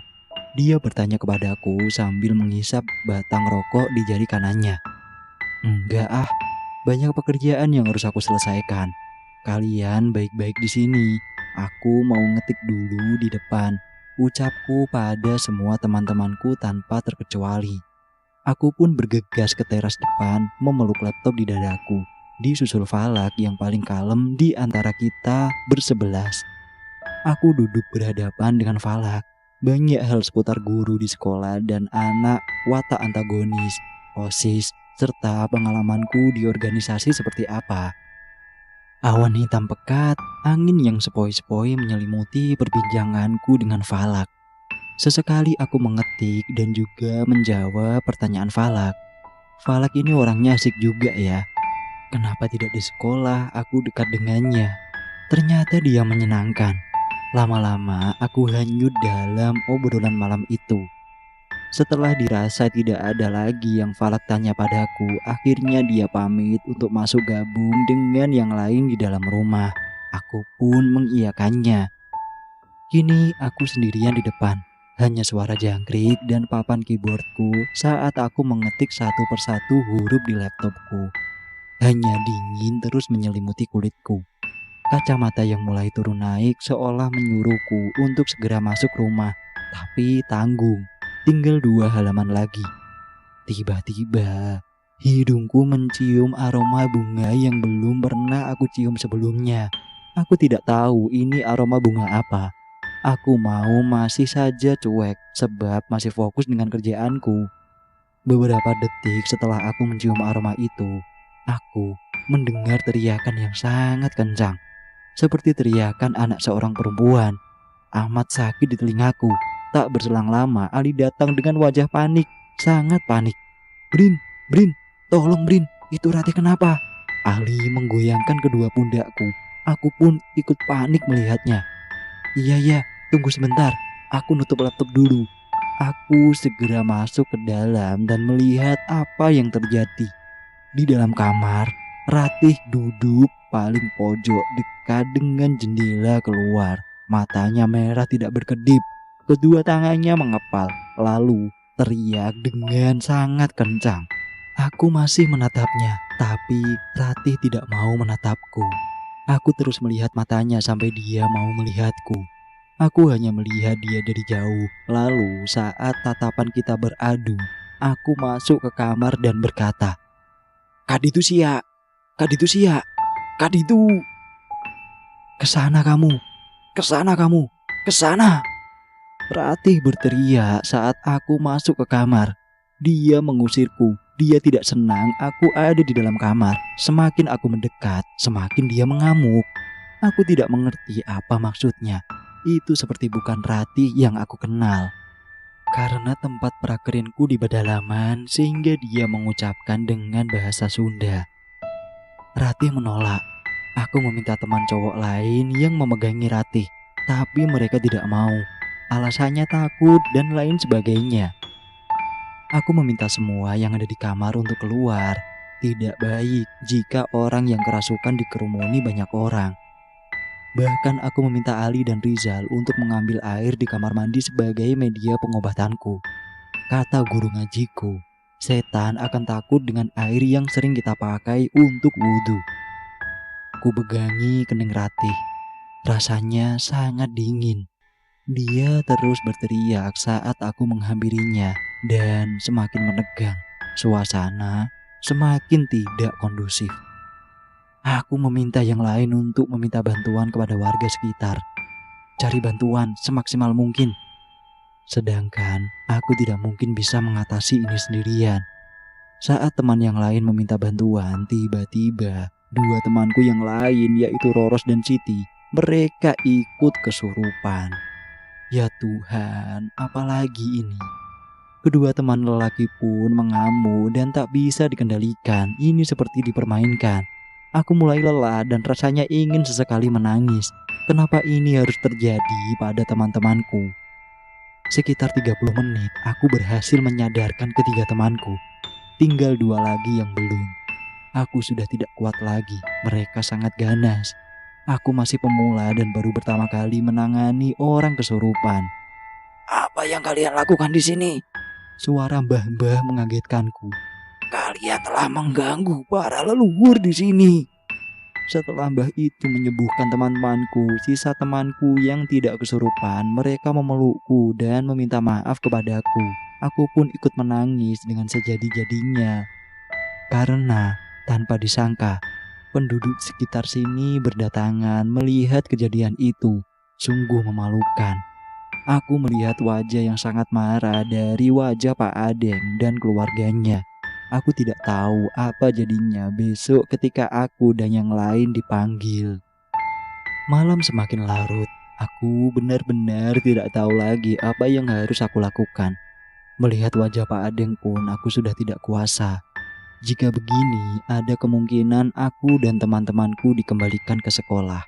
Dia bertanya kepadaku sambil menghisap batang rokok di jari kanannya. "Enggak ah, banyak pekerjaan yang harus aku selesaikan. Kalian baik-baik di sini. Aku mau ngetik dulu di depan," ucapku pada semua teman-temanku tanpa terkecuali. Aku pun bergegas ke teras depan memeluk laptop di dadaku. Disusul Falak yang paling kalem di antara kita bersebelas. Aku duduk berhadapan dengan Falak. Banyak hal seputar guru di sekolah dan anak watak antagonis, OSIS, serta pengalamanku di organisasi seperti apa. Awan hitam pekat, angin yang sepoi-sepoi menyelimuti perbincanganku dengan Falak. Sesekali aku mengetik dan juga menjawab pertanyaan Falak. Falak ini orangnya asik juga ya. Kenapa tidak di sekolah aku dekat dengannya? Ternyata dia menyenangkan. Lama-lama aku hanyut dalam obrolan malam itu. Setelah dirasa tidak ada lagi yang Falak tanya padaku, akhirnya dia pamit untuk masuk gabung dengan yang lain di dalam rumah. Aku pun mengiyakannya. Kini aku sendirian di depan. Hanya suara jangkrik dan papan keyboardku saat aku mengetik satu persatu huruf di laptopku. Hanya dingin terus menyelimuti kulitku. Kacamata yang mulai turun naik seolah menyuruhku untuk segera masuk rumah. Tapi tanggung, tinggal 2 halaman lagi. Tiba-tiba, hidungku mencium aroma bunga yang belum pernah aku cium sebelumnya. Aku tidak tahu ini aroma bunga apa. Aku mau masih saja cuek sebab masih fokus dengan kerjaanku. Beberapa detik setelah aku mencium aroma itu, aku mendengar teriakan yang sangat kencang. Seperti teriakan anak seorang perempuan. Amat sakit di telingaku. Tak berselang lama, Ali datang dengan wajah panik, sangat panik. Brin, Brin, tolong Brin, itu Ratih kenapa? Ali menggoyangkan kedua pundakku. Aku pun ikut panik melihatnya. Iya, tunggu sebentar, aku nutup laptop dulu. Aku segera masuk ke dalam dan melihat apa yang terjadi. Di dalam kamar, Ratih duduk paling pojok dekat dengan jendela keluar. Matanya merah tidak berkedip, kedua tangannya mengepal, lalu teriak dengan sangat kencang. Aku masih menatapnya, tapi Ratih tidak mau menatapku. Aku terus melihat matanya sampai dia mau melihatku. Aku hanya melihat dia dari jauh. Lalu saat tatapan kita beradu, aku masuk ke kamar dan berkata, "Kak itu sia, Kak itu sia, Kak itu. Kesana kamu, kesana kamu, kesana." Ratih berteriak saat aku masuk ke kamar. Dia mengusirku. Dia tidak senang aku ada di dalam kamar. Semakin aku mendekat, semakin dia mengamuk. Aku tidak mengerti apa maksudnya. Itu seperti bukan Ratih yang aku kenal. Karena tempat prakerinku di pedalaman, sehingga dia mengucapkan dengan bahasa Sunda. Ratih menolak. Aku meminta teman cowok lain yang memegangi Ratih, tapi mereka tidak mau. Alasannya takut dan lain sebagainya. Aku meminta semua yang ada di kamar untuk keluar. Tidak baik jika orang yang kerasukan dikerumuni banyak orang. Bahkan aku meminta Ali dan Rizal untuk mengambil air di kamar mandi sebagai media pengobatanku. Kata guru ngajiku, setan akan takut dengan air yang sering kita pakai untuk wudhu. Ku pegangi kening Ratih. Rasanya sangat dingin. Dia terus berteriak saat aku menghampirinya dan semakin menegang. Suasana semakin tidak kondusif. Aku meminta yang lain untuk meminta bantuan kepada warga sekitar. Cari bantuan semaksimal mungkin. Sedangkan aku tidak mungkin bisa mengatasi ini sendirian. Saat teman yang lain meminta bantuan, tiba-tiba 2 temanku yang lain yaitu Roros dan Siti, mereka ikut kesurupan. Ya Tuhan, apalagi ini? Kedua teman lelaki pun mengamuk dan tak bisa dikendalikan. Ini seperti dipermainkan. Aku mulai lelah dan rasanya ingin sesekali menangis. Kenapa ini harus terjadi pada teman-temanku? Sekitar 30 menit aku berhasil menyadarkan ketiga temanku. Tinggal 2 lagi yang belum. Aku sudah tidak kuat lagi. Mereka sangat ganas. Aku masih pemula dan baru pertama kali menangani orang kesurupan. "Apa yang kalian lakukan di sini?" Suara mbah-mbah mengagetkanku. "Kalian telah mengganggu para leluhur di sini." Setelah mbah itu menyembuhkan teman-temanku, sisa temanku yang tidak kesurupan, mereka memelukku dan meminta maaf kepadaku. Aku pun ikut menangis dengan sejadi-jadinya. Karena tanpa disangka, penduduk sekitar sini berdatangan melihat kejadian itu. Sungguh memalukan. Aku melihat wajah yang sangat marah dari wajah Pak Adeng dan keluarganya. Aku tidak tahu apa jadinya besok ketika aku dan yang lain dipanggil. Malam semakin larut. Aku benar-benar tidak tahu lagi apa yang harus aku lakukan. Melihat wajah Pak Adeng pun aku sudah tidak kuasa. Jika begini, ada kemungkinan aku dan teman-temanku dikembalikan ke sekolah.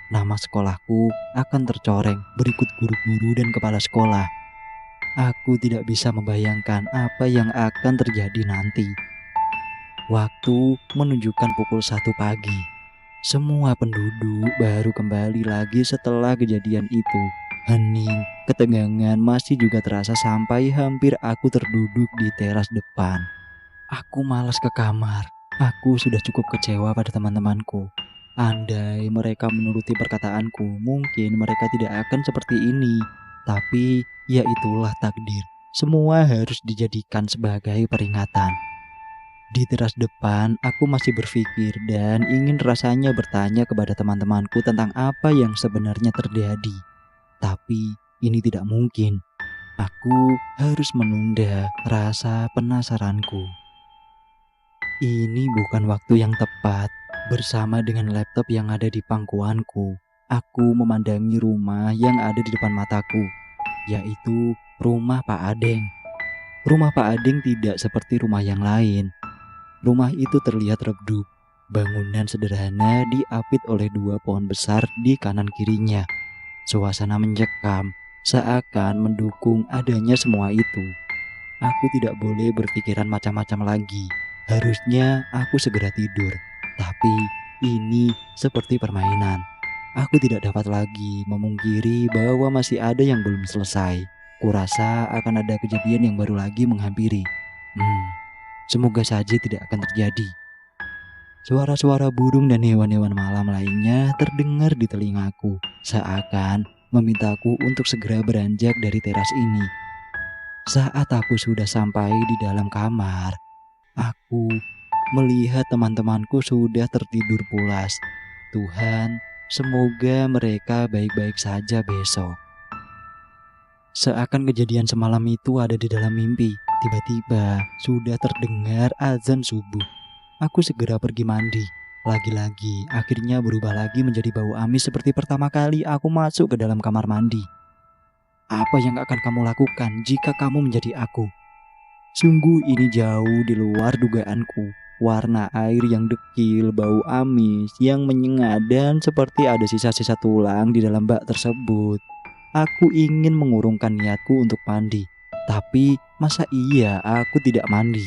Nama sekolahku akan tercoreng berikut guru-guru dan kepala sekolah. Aku tidak bisa membayangkan apa yang akan terjadi nanti. Waktu menunjukkan pukul 1 pagi. Semua penduduk baru kembali lagi setelah kejadian itu. Hening, ketegangan masih juga terasa sampai hampir aku terduduk di teras depan. Aku malas ke kamar. Aku sudah cukup kecewa pada teman-temanku. Andai mereka menuruti perkataanku, mungkin mereka tidak akan seperti ini. Tapi, ya itulah takdir. Semua harus dijadikan sebagai peringatan. Di teras depan, aku masih berpikir dan ingin rasanya bertanya kepada teman-temanku tentang apa yang sebenarnya terjadi. Tapi ini tidak mungkin. Aku harus menunda rasa penasaranku. Ini bukan waktu yang tepat. Bersama dengan laptop yang ada di pangkuanku, aku memandangi rumah yang ada di depan mataku, yaitu rumah Pak Adeng. Rumah Pak Adeng tidak seperti rumah yang lain. Rumah itu terlihat redup. Bangunan sederhana diapit oleh 2 pohon besar di kanan kirinya. Suasana mencekam, seakan mendukung adanya semua itu. Aku tidak boleh berpikiran macam-macam lagi. Harusnya aku segera tidur. Tapi ini seperti permainan. Aku tidak dapat lagi memungkiri bahwa masih ada yang belum selesai. Kurasa akan ada kejadian yang baru lagi menghampiri. Semoga saja tidak akan terjadi. Suara-suara burung dan hewan-hewan malam lainnya terdengar di telingaku, seakan memintaku untuk segera beranjak dari teras ini. Saat aku sudah sampai di dalam kamar, aku melihat teman-temanku sudah tertidur pulas. Tuhan, semoga mereka baik-baik saja besok. Seakan kejadian semalam itu ada di dalam mimpi. Tiba-tiba sudah terdengar azan subuh. Aku segera pergi mandi. Lagi-lagi akhirnya berubah lagi menjadi bau amis seperti pertama kali aku masuk ke dalam kamar mandi. Apa yang akan kamu lakukan jika kamu menjadi aku? Sungguh ini jauh di luar dugaanku. Warna air yang dekil, bau amis yang menyengat, dan seperti ada sisa-sisa tulang di dalam bak tersebut. Aku ingin mengurungkan niatku untuk mandi. Tapi masa iya aku tidak mandi?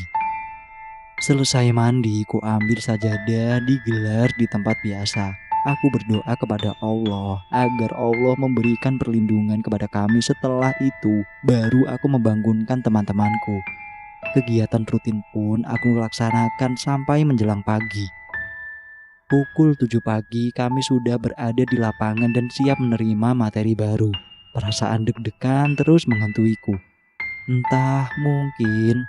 Selesai mandi, ku ambil sajadah digelar di tempat biasa. Aku berdoa kepada Allah agar Allah memberikan perlindungan kepada kami. Setelah itu, baru aku membangunkan teman-temanku. Kegiatan rutin pun aku laksanakan sampai menjelang pagi. Pukul 7 pagi kami sudah berada di lapangan dan siap menerima materi baru. Perasaan deg-degan terus menghantuiku. Entah, mungkin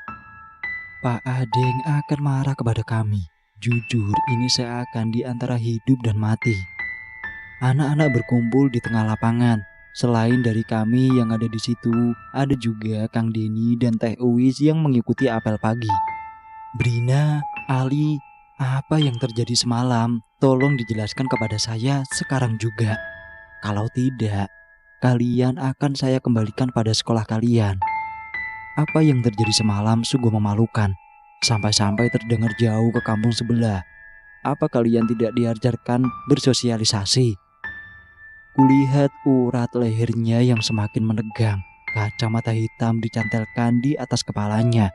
Pak Adeng akan marah kepada kami. Jujur, ini seakan di antara hidup dan mati. Anak-anak berkumpul di tengah lapangan. Selain dari kami yang ada di situ, ada juga Kang Denny dan Teh Uwis yang mengikuti apel pagi. Brina, Ali, apa yang terjadi semalam? Tolong dijelaskan kepada saya sekarang juga. Kalau tidak, kalian akan saya kembalikan pada sekolah kalian. Apa yang terjadi semalam sungguh memalukan. Sampai-sampai terdengar jauh ke kampung sebelah. Apa kalian tidak diajarkan bersosialisasi? Kulihat urat lehernya yang semakin menegang. Kacamata hitam dicantelkan di atas kepalanya.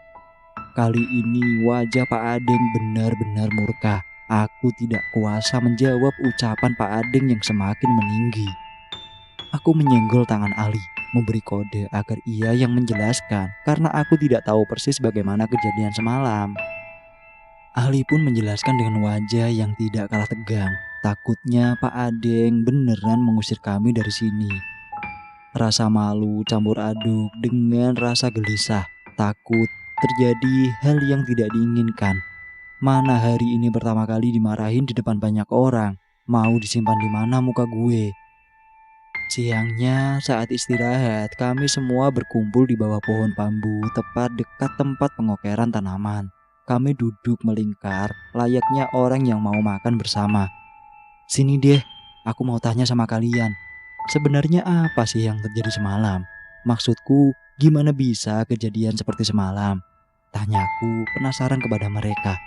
Kali ini wajah Pak Adeng benar-benar murka. Aku tidak kuasa menjawab ucapan Pak Adeng yang semakin meninggi. Aku menyenggol tangan Ali, memberi kode agar ia yang menjelaskan karena aku tidak tahu persis bagaimana kejadian semalam. Ali pun menjelaskan dengan wajah yang tidak kalah tegang. Takutnya Pak Adeng beneran mengusir kami dari sini. Rasa malu campur aduk dengan rasa gelisah, takut terjadi hal yang tidak diinginkan. Mana hari ini pertama kali dimarahin di depan banyak orang. Mau disimpan di mana muka gue? Siangnya saat istirahat, kami semua berkumpul di bawah pohon bambu tepat dekat tempat pengokeran tanaman. Kami duduk melingkar layaknya orang yang mau makan bersama. Sini deh, aku mau tanya sama kalian. Sebenarnya apa sih yang terjadi semalam? Maksudku, gimana bisa kejadian seperti semalam? Tanyaku penasaran kepada mereka.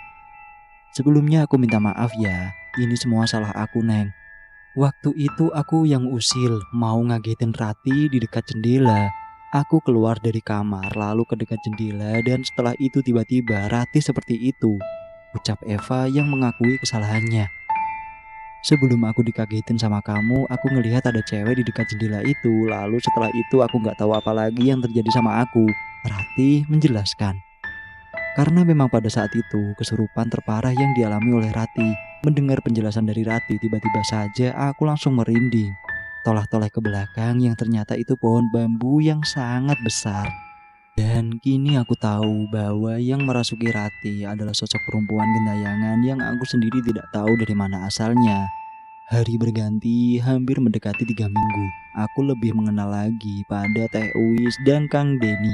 Sebelumnya aku minta maaf ya, ini semua salah aku, Neng. Waktu itu aku yang usil, mau ngagetin Rati di dekat jendela. Aku keluar dari kamar lalu ke dekat jendela dan setelah itu tiba-tiba Rati seperti itu, ucap Eva yang mengakui kesalahannya. Sebelum aku dikagetin sama kamu, aku ngelihat ada cewek di dekat jendela itu. Lalu setelah itu aku nggak tahu apa lagi yang terjadi sama aku. Ratih menjelaskan. Karena memang pada saat itu kesurupan terparah yang dialami oleh Ratih. Mendengar penjelasan dari Ratih, tiba-tiba saja aku langsung merinding. Toleh-toleh ke belakang yang ternyata itu pohon bambu yang sangat besar. Dan kini aku tahu bahwa yang merasuki Ratih adalah sosok perempuan gentayangan yang aku sendiri tidak tahu dari mana asalnya. Hari berganti, hampir mendekati 3 minggu. Aku lebih mengenal lagi pada Teh Uis dan Kang Deni.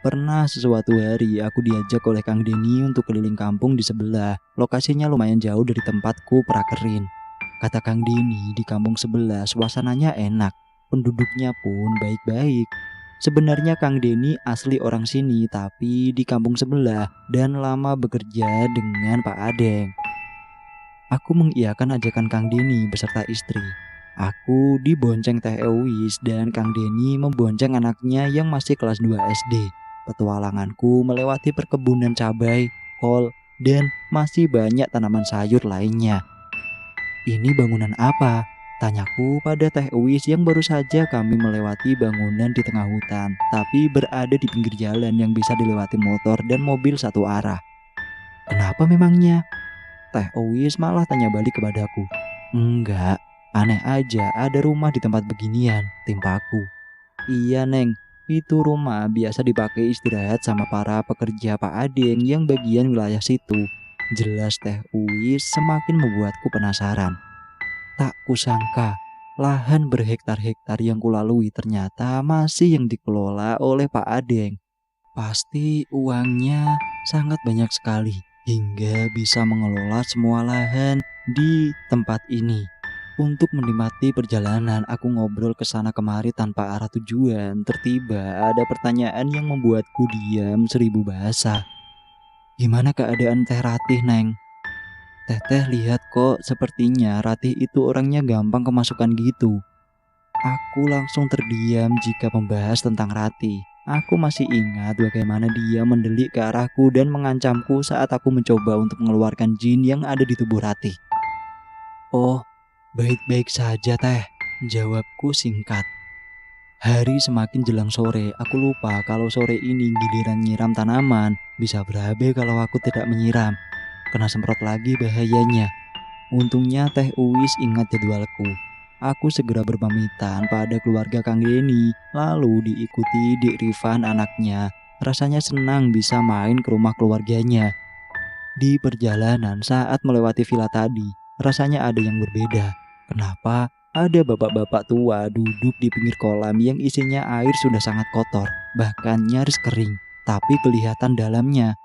Pernah sesuatu hari aku diajak oleh Kang Deni untuk keliling kampung di sebelah. Lokasinya lumayan jauh dari tempatku prakerin. Kata Kang Deni, di kampung sebelah suasananya enak. Penduduknya pun baik-baik. Sebenarnya Kang Deni asli orang sini, tapi di kampung sebelah dan lama bekerja dengan Pak Adeng. Aku mengiyakan ajakan Kang Deni beserta istri. Aku dibonceng Teh Ewis dan Kang Deni membonceng anaknya yang masih kelas 2 SD. Petualanganku melewati perkebunan cabai, kol, dan masih banyak tanaman sayur lainnya. Ini bangunan apa? Tanyaku pada Teh Ewis yang baru saja kami melewati bangunan di tengah hutan, tapi berada di pinggir jalan yang bisa dilewati motor dan mobil satu arah. Kenapa memangnya? Teh Ewis malah tanya balik kepadaku. Enggak, aneh aja ada rumah di tempat beginian, timpaku. Iya Neng, itu rumah biasa dipakai istirahat sama para pekerja Pak Adeng yang bagian wilayah situ. Jelas Teh Uis semakin membuatku penasaran. Tak kusangka, lahan berhektar-hektar yang kulalui ternyata masih yang dikelola oleh Pak Adeng. Pasti uangnya sangat banyak sekali hingga bisa mengelola semua lahan di tempat ini. Untuk menikmati perjalanan, aku ngobrol ke sana kemari tanpa arah tujuan. Tiba-tiba ada pertanyaan yang membuatku diam 1000 bahasa. Gimana keadaan Teh Ratih, Neng? Teteh lihat kok sepertinya Ratih itu orangnya gampang kemasukan gitu. Aku langsung terdiam jika membahas tentang Ratih. Aku masih ingat bagaimana dia mendelik ke arahku dan mengancamku saat aku mencoba untuk mengeluarkan jin yang ada di tubuh Ratih. Oh, baik-baik saja Teh, jawabku singkat. Hari semakin jelang sore, aku lupa kalau sore ini giliran nyiram tanaman. Bisa berabe kalau aku tidak menyiram. Kena semprot lagi bahayanya. Untungnya Teh Uis ingat jadwalku. Aku segera berpamitan pada keluarga Kang Deni, lalu diikuti Dik Rifan anaknya. Rasanya senang bisa main ke rumah keluarganya. Di perjalanan saat melewati villa tadi, rasanya ada yang berbeda. Kenapa? Ada bapak-bapak tua duduk di pinggir kolam yang isinya air sudah sangat kotor, bahkan nyaris kering, tapi kelihatan dalamnya.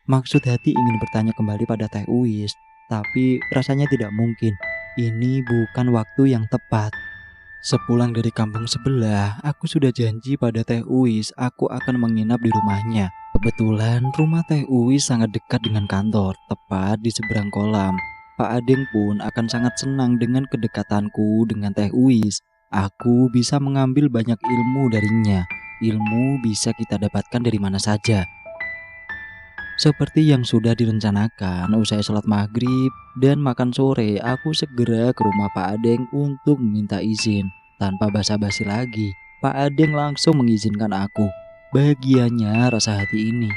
Maksud hati ingin bertanya kembali pada Teh Uis, tapi rasanya tidak mungkin. Ini bukan waktu yang tepat. Sepulang dari kampung sebelah, aku sudah janji pada Teh Uis aku akan menginap di rumahnya. Kebetulan rumah Teh Uis sangat dekat dengan kantor, tepat di seberang kolam. Pak Adeng pun akan sangat senang dengan kedekatanku dengan Teh Uis. Aku bisa mengambil banyak ilmu darinya. Ilmu bisa kita dapatkan dari mana saja. Seperti yang sudah direncanakan, usai sholat maghrib dan makan sore, aku segera ke rumah Pak Adeng untuk meminta izin. Tanpa basa-basi lagi, Pak Adeng langsung mengizinkan aku. Bahagianya rasa hati ini.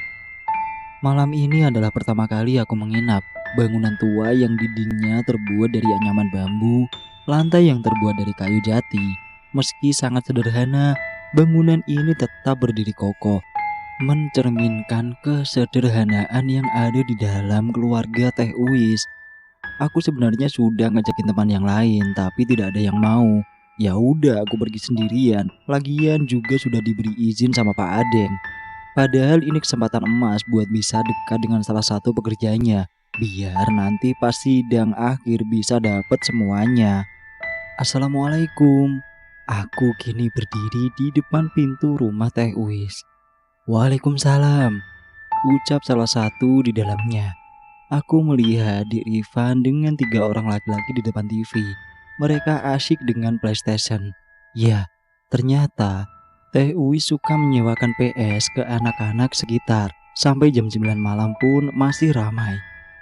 Malam ini adalah pertama kali aku menginap. Bangunan tua yang dindingnya terbuat dari anyaman bambu, lantai yang terbuat dari kayu jati. Meski sangat sederhana, bangunan ini tetap berdiri kokoh, mencerminkan kesederhanaan yang ada di dalam keluarga Teh Uis. Aku sebenarnya sudah ngajakin teman yang lain, tapi tidak ada yang mau. Ya udah, aku pergi sendirian. Lagian juga sudah diberi izin sama Pak Adeng. Padahal ini kesempatan emas buat bisa dekat dengan salah satu pekerjanya. Biar nanti pas sidang akhir bisa dapat semuanya. Assalamualaikum. Aku kini berdiri di depan pintu rumah Teh Uis. Waalaikumsalam, ucap salah satu di dalamnya. Aku melihat Dik Rifan dengan 3 orang laki-laki di depan TV. Mereka asyik dengan PlayStation. Ya, ternyata Teh Uis suka menyewakan PS ke anak-anak sekitar. Sampai jam 9 malam pun masih ramai.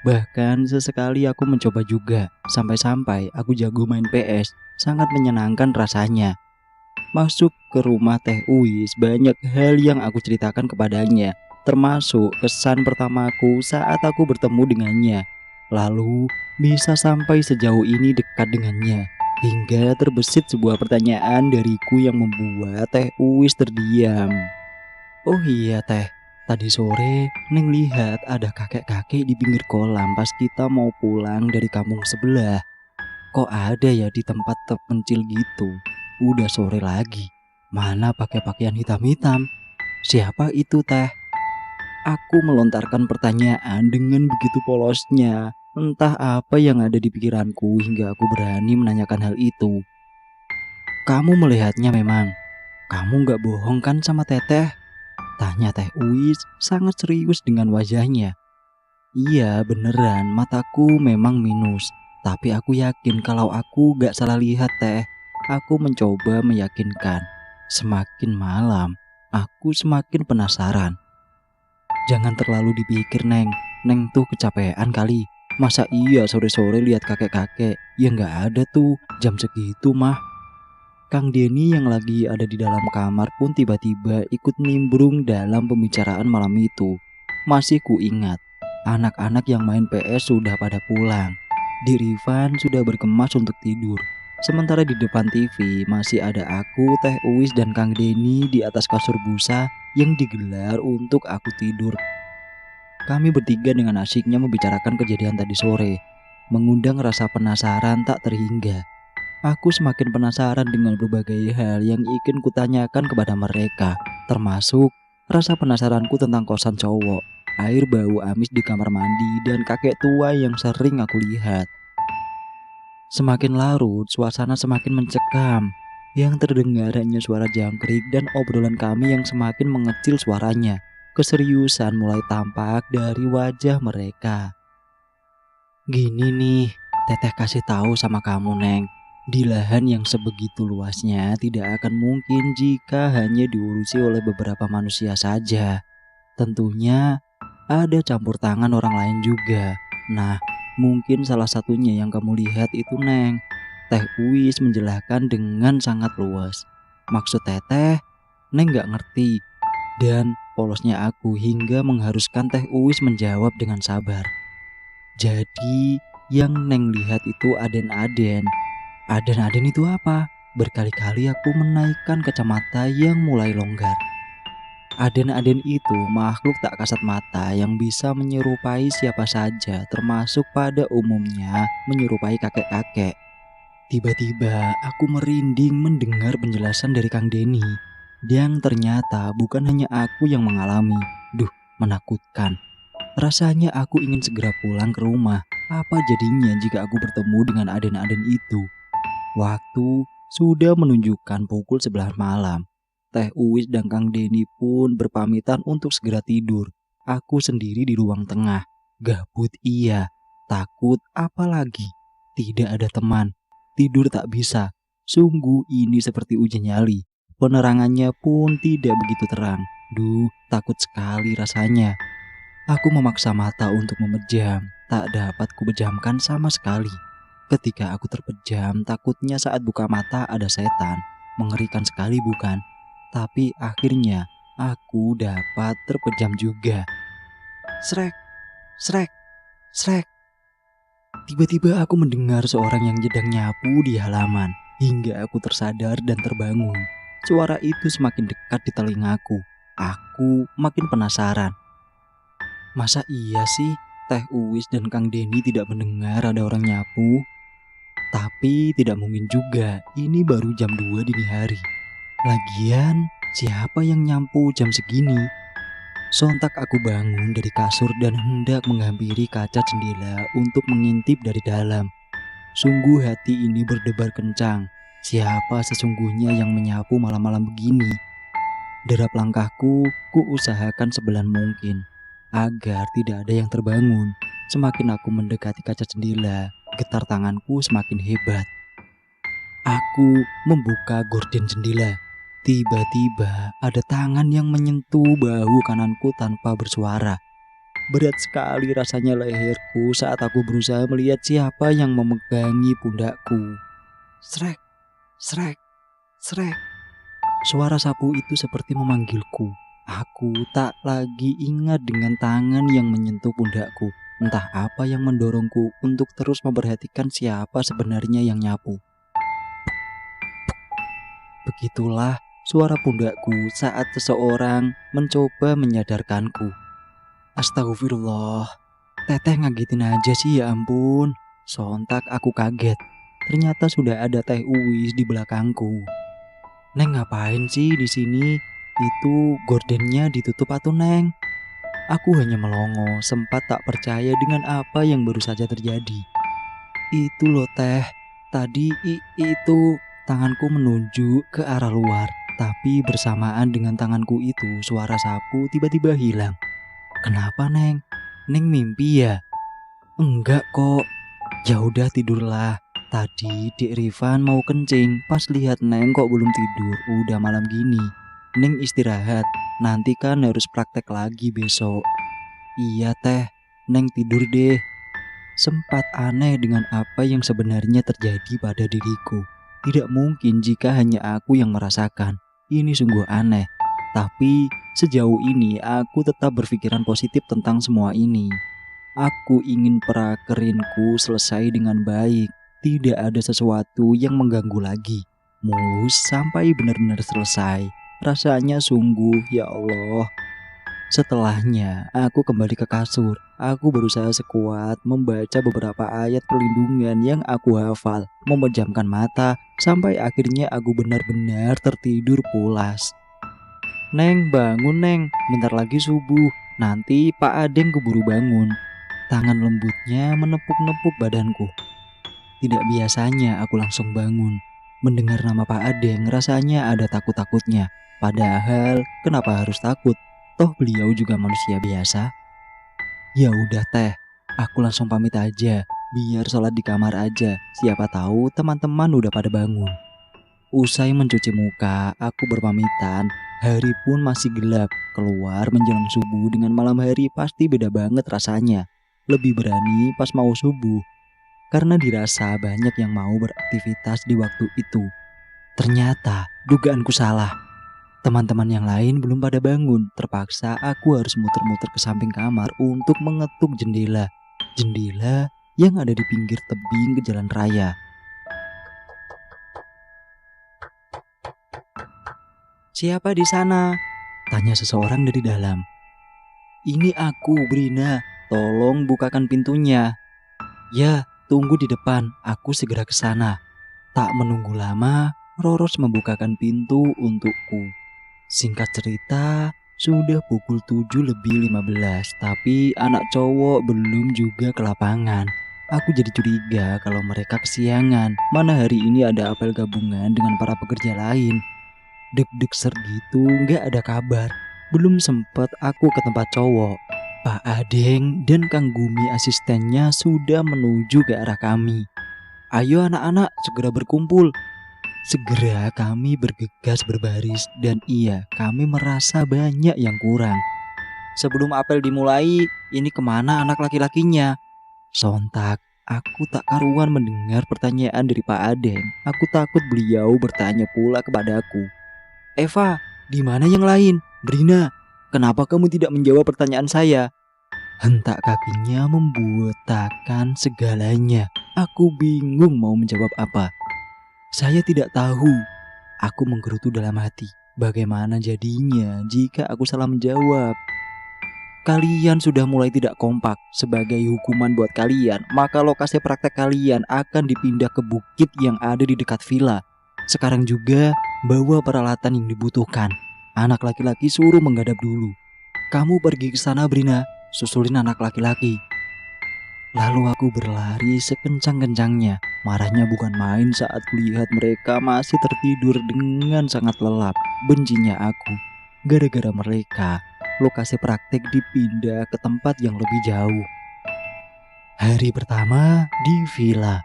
Bahkan sesekali aku mencoba juga, sampai-sampai aku jago main PS, sangat menyenangkan rasanya. Masuk ke rumah Teh Uis, banyak hal yang aku ceritakan kepadanya, termasuk kesan pertamaku saat aku bertemu dengannya. Lalu, bisa sampai sejauh ini dekat dengannya, hingga terbesit sebuah pertanyaan dariku yang membuat Teh Uis terdiam. Oh iya Teh, tadi sore Neng lihat ada kakek-kakek di pinggir kolam pas kita mau pulang dari kampung sebelah. Kok ada ya di tempat terpencil gitu? Udah sore lagi. Mana pakai pakaian hitam-hitam? Siapa itu Teh? Aku melontarkan pertanyaan dengan begitu polosnya. Entah apa yang ada di pikiranku hingga aku berani menanyakan hal itu. Kamu melihatnya memang. Kamu gak bohong kan sama Teteh? Tanya Teh Uis sangat serius dengan wajahnya. Iya beneran, mataku memang minus. Tapi aku yakin kalau aku gak salah lihat Teh. Aku mencoba meyakinkan. Semakin malam, aku semakin penasaran. Jangan terlalu dipikir Neng. Neng tuh kecapean kali. Masa iya sore-sore lihat kakek-kakek? Ya gak ada tuh, jam segitu mah. Kang Denny yang lagi ada di dalam kamar pun tiba-tiba ikut nimbrung dalam pembicaraan malam itu. Masih kuingat, anak-anak yang main PS sudah pada pulang. Di Rifan sudah berkemas untuk tidur. Sementara di depan TV masih ada aku, Teh Uis dan Kang Denny di atas kasur busa yang digelar untuk aku tidur. Kami bertiga dengan asyiknya membicarakan kejadian tadi sore, mengundang rasa penasaran tak terhingga. Aku semakin penasaran dengan berbagai hal yang ingin kutanyakan kepada mereka, termasuk rasa penasaranku tentang kosan cowok, air bau amis di kamar mandi, dan kakek tua yang sering aku lihat. Semakin larut, suasana semakin mencekam. Yang terdengar hanya suara jangkrik dan obrolan kami yang semakin mengecil suaranya. Keseriusan mulai tampak dari wajah mereka. Gini nih, Teteh kasih tahu sama kamu Neng. Di lahan yang sebegitu luasnya tidak akan mungkin jika hanya diurusi oleh beberapa manusia saja. Tentunya ada campur tangan orang lain juga. Nah, mungkin salah satunya yang kamu lihat itu Neng. Teh Uis menjelaskan dengan sangat luas. Maksud Teteh, Neng gak ngerti. Dan polosnya aku hingga mengharuskan Teh Uis menjawab dengan sabar. Jadi, yang Neng lihat itu aden-aden. Aden-aden itu apa? Berkali-kali aku menaikkan kacamata yang mulai longgar. Aden-aden itu makhluk tak kasat mata yang bisa menyerupai siapa saja, termasuk pada umumnya menyerupai kakek-kakek. Tiba-tiba aku merinding mendengar penjelasan dari Kang Denny. Yang ternyata bukan hanya aku yang mengalami. Duh, menakutkan. Rasanya aku ingin segera pulang ke rumah. Apa jadinya jika aku bertemu dengan aden-aden itu? Waktu sudah menunjukkan pukul 11 malam. Teh Uis dan Kang Denny pun berpamitan untuk segera tidur. Aku sendiri di ruang tengah. Gabut iya, takut apalagi. Tidak ada teman. Tidur tak bisa. Sungguh ini seperti ujian nyali. Penerangannya pun tidak begitu terang. Duh, takut sekali rasanya. Aku memaksa mata untuk memejam. Tak dapat kupejamkan sama sekali. Ketika aku terpejam, takutnya saat buka mata ada setan. Mengerikan sekali bukan? Tapi akhirnya aku dapat terpejam juga. Srek, srek, srek. Tiba-tiba aku mendengar seorang yang sedang nyapu di halaman. Hingga aku tersadar dan terbangun. Suara itu semakin dekat di telingaku. Aku makin penasaran. Masa iya sih Teh Uis dan Kang Denny tidak mendengar ada orang nyapu? Tapi tidak mungkin juga, ini baru jam 2 dini hari. Lagian, siapa yang nyapu jam segini? Sontak aku bangun dari kasur dan hendak menghampiri kaca jendela untuk mengintip dari dalam. Sungguh hati ini berdebar kencang. Siapa sesungguhnya yang menyapu malam-malam begini? Derap langkahku, ku usahakan sebelan mungkin agar tidak ada yang terbangun. Semakin aku mendekati kaca jendela, getar tanganku semakin hebat. Aku membuka gorden jendela. Tiba-tiba ada tangan yang menyentuh bahu kananku tanpa bersuara. Berat sekali rasanya leherku saat aku berusaha melihat siapa yang memegangi pundakku. Srek, srek, srek. Suara sapu itu seperti memanggilku. Aku tak lagi ingat dengan tangan yang menyentuh pundakku. Entah apa yang mendorongku untuk terus memperhatikan siapa sebenarnya yang nyapu. Begitulah suara pundakku saat seseorang mencoba menyadarkanku. Astagfirullah, teteh ngagetin aja sih, ya ampun. Sontak aku kaget. Ternyata sudah ada Teh Uwis di belakangku. Neng ngapain sih di sini? Itu gordennya ditutup atau Neng? Aku hanya melongo, sempat tak percaya dengan apa yang baru saja terjadi. Itu loh Teh, tadi itu tanganku menunjuk ke arah luar. Tapi bersamaan dengan tanganku itu, suara sapu tiba-tiba hilang. Kenapa Neng? Neng mimpi ya? Enggak kok. Ya udah tidurlah. Tadi Dek Rifan mau kencing, pas lihat Neng kok belum tidur. Udah malam gini. Neng istirahat. Nanti kan harus praktek lagi besok. Iya Teh, Neng tidur deh. Sempat aneh dengan apa yang sebenarnya terjadi pada diriku. Tidak mungkin jika hanya aku yang merasakan. Ini sungguh aneh. Tapi sejauh ini aku tetap berpikiran positif tentang semua ini. Aku ingin prakerinku selesai dengan baik. Tidak ada sesuatu yang mengganggu lagi. Mulus sampai benar-benar selesai. Rasanya sungguh, ya Allah. Setelahnya, aku kembali ke kasur. Aku berusaha sekuat membaca beberapa ayat perlindungan yang aku hafal. Memejamkan mata sampai akhirnya aku benar-benar tertidur pulas. Neng, bangun Neng, bentar lagi subuh. Nanti Pak Adeng keburu bangun. Tangan lembutnya menepuk-nepuk badanku. Tidak biasanya aku langsung bangun. Mendengar nama Pak Adeng rasanya ada takut-takutnya. Padahal kenapa harus takut? Toh beliau juga manusia biasa. Ya udah Teh, aku langsung pamit aja. Biar sholat di kamar aja. Siapa tahu teman-teman udah pada bangun. Usai mencuci muka, aku berpamitan. Hari pun masih gelap. Keluar menjelang subuh dengan malam hari pasti beda banget rasanya. Lebih berani pas mau subuh. Karena dirasa banyak yang mau beraktivitas di waktu itu. Ternyata dugaanku salah. Teman-teman yang lain belum pada bangun. Terpaksa aku harus muter-muter ke samping kamar untuk mengetuk jendela. Jendela yang ada di pinggir tebing ke jalan raya. Siapa di sana? Tanya seseorang dari dalam. Ini aku, Brina. Tolong bukakan pintunya. Ya, tunggu di depan. Aku segera ke sana. Tak menunggu lama, Roros membukakan pintu untukku. Singkat cerita, sudah pukul 7:15, tapi anak cowok belum juga ke lapangan. Aku jadi curiga kalau mereka kesiangan. Mana hari ini ada apel gabungan dengan para pekerja lain. Deg-deg gitu gak ada kabar. Belum sempet aku ke tempat cowok. Pak Adeng dan Kang Gumi asistennya sudah menuju ke arah kami. Ayo anak-anak segera berkumpul. Segera kami bergegas berbaris dan iya kami merasa banyak yang kurang. Sebelum apel dimulai, ini kemana anak laki-lakinya? Sontak aku tak karuan mendengar pertanyaan dari Pak Adeng. Aku takut beliau bertanya pula kepadaku. Eva, di mana yang lain? Brina, kenapa kamu tidak menjawab pertanyaan saya? Hentak kakinya membutakan segalanya. Aku bingung mau menjawab apa. Saya tidak tahu. Aku menggerutu dalam hati. Bagaimana jadinya jika aku salah menjawab? Kalian sudah mulai tidak kompak. Sebagai hukuman buat kalian, maka lokasi praktek kalian akan dipindah ke bukit yang ada di dekat villa. Sekarang juga bawa peralatan yang dibutuhkan. Anak laki-laki suruh menggadap dulu. Kamu pergi ke sana Brina, susulin anak laki-laki. Lalu aku berlari sekencang-kencangnya. Marahnya bukan main saat kulihat mereka masih tertidur dengan sangat lelap. Bencinya aku. Gara-gara mereka, lokasi praktek dipindah ke tempat yang lebih jauh. Hari pertama di villa.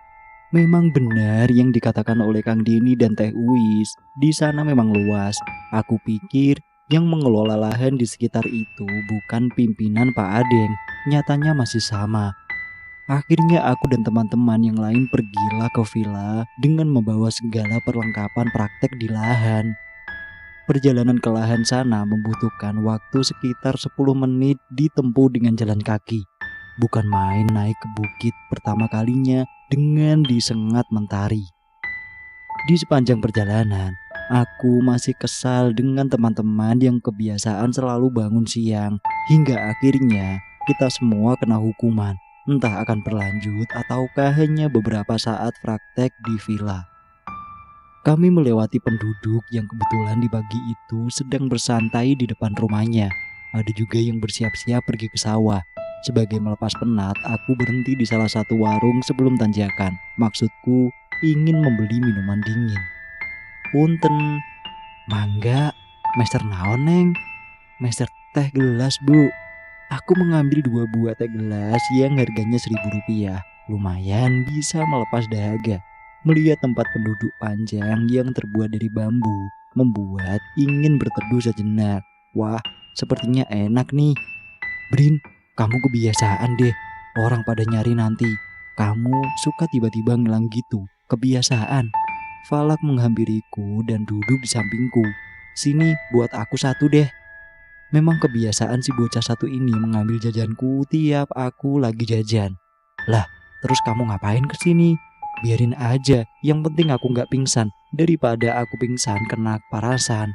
Memang benar yang dikatakan oleh Kang Deni dan Teh Uwis. Di sana memang luas. Aku pikir Yang mengelola lahan di sekitar itu bukan pimpinan Pak Adeng, nyatanya masih sama. Akhirnya aku dan teman-teman yang lain pergilah ke villa dengan membawa segala perlengkapan praktek di lahan. Perjalanan ke lahan sana membutuhkan waktu sekitar 10 menit ditempuh dengan jalan kaki. Bukan main naik ke bukit pertama kalinya dengan disengat mentari. Di sepanjang perjalanan, aku masih kesal dengan teman-teman yang kebiasaan selalu bangun siang. Hingga akhirnya kita semua kena hukuman. Entah akan berlanjut ataukah hanya beberapa saat praktek di villa. Kami melewati penduduk yang kebetulan di pagi itu sedang bersantai di depan rumahnya. Ada juga yang bersiap-siap pergi ke sawah. Sebagai melepas penat, aku berhenti di salah satu warung sebelum tanjakan. Maksudku, ingin membeli minuman dingin. Punten, mangga, Mester naon neng? Mester teh gelas bu. Aku mengambil 2 buah teh gelas yang harganya Rp1.000. Lumayan bisa melepas dahaga. Melihat tempat penduduk panjang yang terbuat dari bambu membuat ingin berteduh sejenak. Wah, sepertinya enak nih. Brin, kamu kebiasaan deh. Orang pada nyari nanti. Kamu suka tiba-tiba ngilang gitu. Kebiasaan. Falak menghampiriku dan duduk di sampingku. Sini buat aku satu deh. Memang kebiasaan si bocah satu ini mengambil jajanku tiap aku lagi jajan. Lah, terus kamu ngapain kesini? Biarin aja, yang penting aku gak pingsan daripada aku pingsan kena keparasan.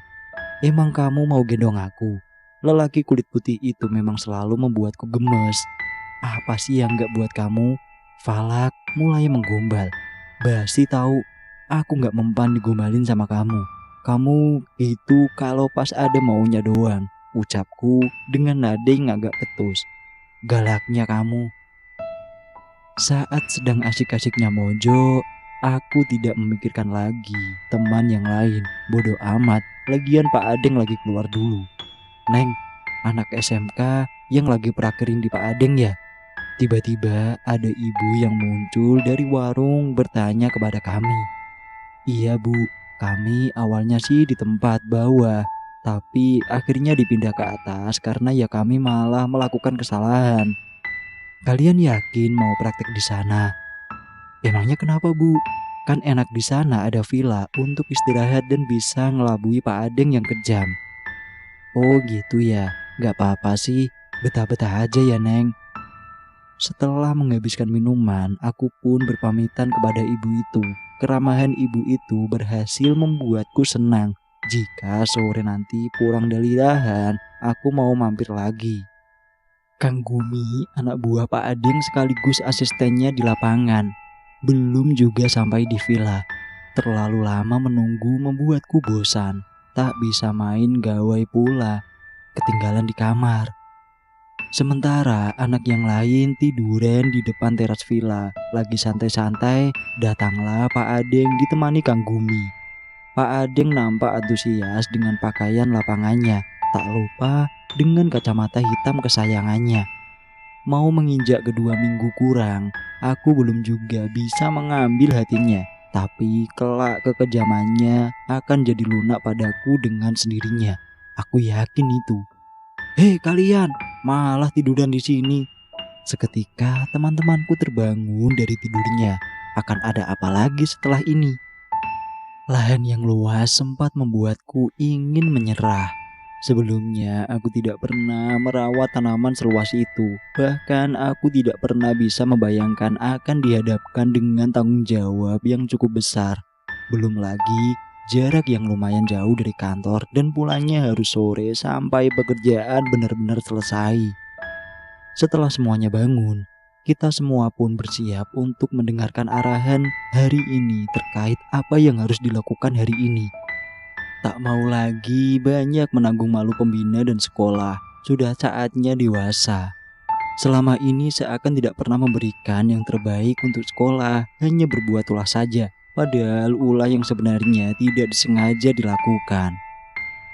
Emang kamu mau gendong aku? Lelaki kulit putih itu memang selalu membuatku gemes. Apa sih yang gak buat kamu? Falak mulai menggombal. Basi tahu, aku gak mempan digombalin sama kamu. Kamu itu kalau pas ada maunya doang, ucapku dengan nada yang agak ketus. Galaknya kamu. Saat sedang asik-asiknya mojo, aku tidak memikirkan lagi teman yang lain. Bodoh amat, lagian Pak Adeng lagi keluar dulu. Neng, anak SMK yang lagi prakerin di Pak Adeng ya? Tiba-tiba ada ibu yang muncul dari warung bertanya kepada kami. Iya bu, kami awalnya sih di tempat bawah, tapi akhirnya dipindah ke atas karena ya kami malah melakukan kesalahan. Kalian yakin mau praktek di sana? Emangnya kenapa bu? Kan enak di sana ada villa untuk istirahat dan bisa ngelabui Pak Adeng yang kejam. Oh gitu ya, gak apa-apa sih, betah-betah aja ya neng. Setelah menghabiskan minuman, aku pun berpamitan kepada ibu itu. Keramahan ibu itu berhasil membuatku senang. Jika sore nanti pulang dari lahan, aku mau mampir lagi. Kang Gumi, anak buah Pak Adeng sekaligus asistennya di lapangan, belum juga sampai di villa. Terlalu lama menunggu membuatku bosan. Tak bisa main gawai pula, ketinggalan di kamar. Sementara anak yang lain tiduran di depan teras villa. Lagi santai-santai, datanglah Pak Adeng ditemani Kang Gumi. Pak Adeng nampak antusias dengan pakaian lapangannya. Tak lupa dengan kacamata hitam kesayangannya. Mau menginjak kedua minggu kurang, aku belum juga bisa mengambil hatinya. Tapi kelak kekejamannya akan jadi lunak padaku dengan sendirinya. Aku yakin itu. Hei kalian, malah tiduran di sini. Seketika teman-temanku terbangun dari tidurnya. Akan ada apa lagi setelah ini? Lahan yang luas sempat membuatku ingin menyerah. Sebelumnya aku tidak pernah merawat tanaman seluas itu. Bahkan aku tidak pernah bisa membayangkan akan dihadapkan dengan tanggung jawab yang cukup besar. Belum lagi jarak yang lumayan jauh dari kantor dan pulangnya harus sore sampai pekerjaan benar-benar selesai. Setelah semuanya bangun, kita semua pun bersiap untuk mendengarkan arahan hari ini terkait apa yang harus dilakukan hari ini. Tak mau lagi banyak menanggung malu pembina dan sekolah. Sudah saatnya dewasa. Selama ini seakan tidak pernah memberikan yang terbaik untuk sekolah, hanya berbuat ulah saja. Padahal ulah yang sebenarnya tidak disengaja dilakukan.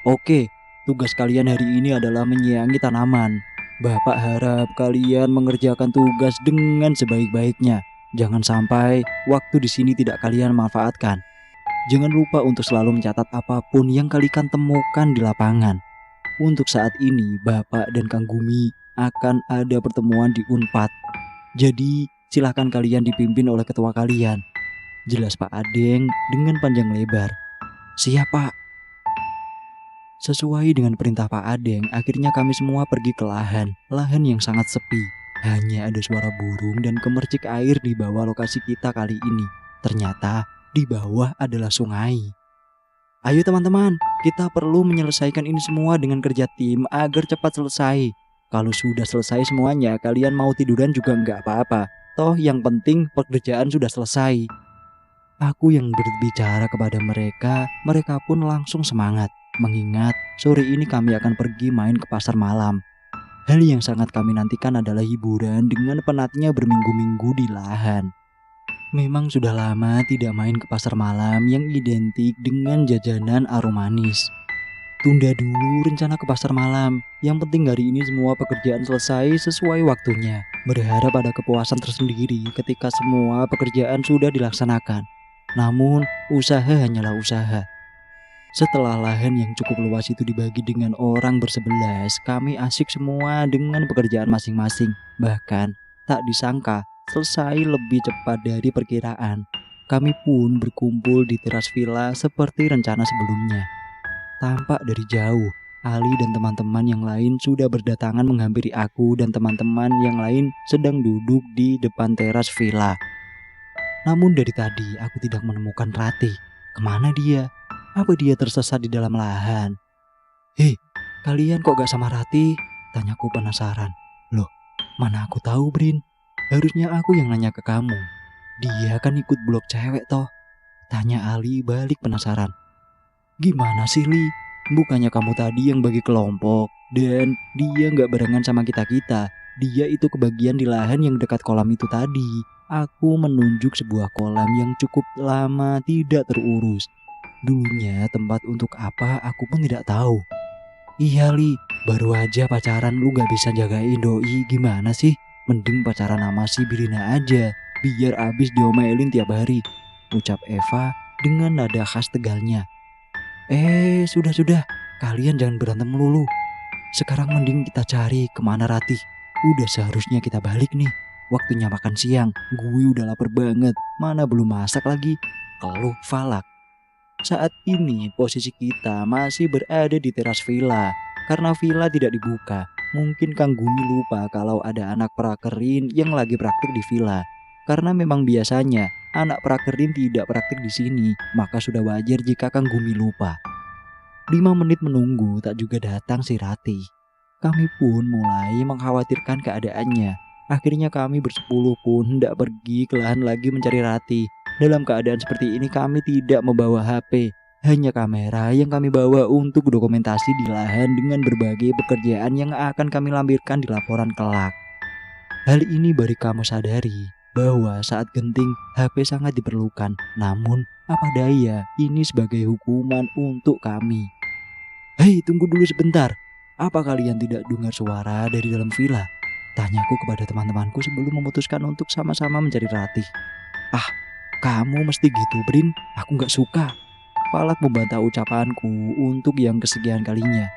Oke, tugas kalian hari ini adalah menyiangi tanaman. Bapak harap kalian mengerjakan tugas dengan sebaik-baiknya. Jangan sampai waktu di sini tidak kalian manfaatkan. Jangan lupa untuk selalu mencatat apapun yang kalian temukan di lapangan. Untuk saat ini Bapak dan Kang Gumi akan ada pertemuan di Unpad. Jadi silahkan kalian dipimpin oleh ketua kalian. Jelas Pak Adeng dengan panjang lebar. Siap Pak. Sesuai dengan perintah Pak Adeng, akhirnya kami semua pergi ke lahan yang sangat sepi. Hanya ada suara burung dan gemercik air di bawah lokasi kita kali ini. Ternyata di bawah adalah sungai. Ayo teman-teman, kita perlu menyelesaikan ini semua dengan kerja tim agar cepat selesai. Kalau sudah selesai semuanya, kalian mau tiduran juga nggak apa-apa. Toh yang penting pekerjaan sudah selesai. Aku yang berbicara kepada mereka, mereka pun langsung semangat. Mengingat sore ini kami akan pergi main ke pasar malam. Hal yang sangat kami nantikan adalah hiburan dengan penatnya berminggu-minggu di lahan. Memang sudah lama tidak main ke pasar malam yang identik dengan jajanan aromanis. Tunda dulu rencana ke pasar malam. Yang penting hari ini semua pekerjaan selesai sesuai waktunya. Berharap ada kepuasan tersendiri ketika semua pekerjaan sudah dilaksanakan. Namun usaha hanyalah usaha. Setelah lahan yang cukup luas itu dibagi dengan orang bersebelas, kami asik semua dengan pekerjaan masing-masing. Bahkan tak disangka selesai lebih cepat dari perkiraan. Kami pun berkumpul di teras villa seperti rencana sebelumnya. Tampak dari jauh, Ali dan teman-teman yang lain sudah berdatangan menghampiri aku dan teman-teman yang lain sedang duduk di depan teras villa. Namun dari tadi aku tidak menemukan Ratih. Kemana dia? Apa dia tersesat di dalam lahan? Hei, kalian kok gak sama Ratih? Tanyaku penasaran. Loh, mana aku tahu Brin? Harusnya aku yang nanya ke kamu. Dia kan ikut blok cewek toh? Tanya Ali balik penasaran. Gimana sih Li? Bukannya kamu tadi yang bagi kelompok dan dia gak barengan sama kita-kita. Dia itu kebagian di lahan yang dekat kolam itu tadi. Aku menunjuk sebuah kolam yang cukup lama tidak terurus. Dulunya tempat untuk apa aku pun tidak tahu. Iya Li, baru aja pacaran lu gak bisa jagain doi, gimana sih? Mending pacaran sama si Brina aja, biar abis diomelin tiap hari, ucap Eva dengan nada khas Tegalnya. Sudah, kalian jangan berantem melulu. Sekarang mending kita cari kemana Ratih. Udah seharusnya kita balik nih. Waktunya makan siang, gue udah lapar banget, mana belum masak lagi, keluh Falak. Saat ini posisi kita masih berada di teras villa. Karena villa tidak dibuka, mungkin Kang Gumi lupa kalau ada anak prakerin yang lagi praktik di villa. Karena memang biasanya anak prakerin tidak praktik di sini, maka sudah wajar jika Kang Gumi lupa. 5 menit menunggu tak juga datang si Ratih. Kami pun mulai mengkhawatirkan keadaannya. Akhirnya kami bersepuluh pun hendak pergi ke lahan lagi mencari Ratih. Dalam keadaan seperti ini kami tidak membawa HP, hanya kamera yang kami bawa untuk dokumentasi di lahan dengan berbagai pekerjaan yang akan kami lampirkan di laporan kelak. Hal ini baru kamu sadari bahwa saat genting HP sangat diperlukan. Namun apa daya, ini sebagai hukuman untuk kami. Hei, tunggu dulu sebentar. Apa kalian tidak dengar suara dari dalam villa? Tanyaku kepada teman-temanku sebelum memutuskan untuk sama-sama mencari Ratih. Ah, kamu mesti gitu Brin, aku gak suka. Falak membantah ucapanku untuk yang kesekian kalinya.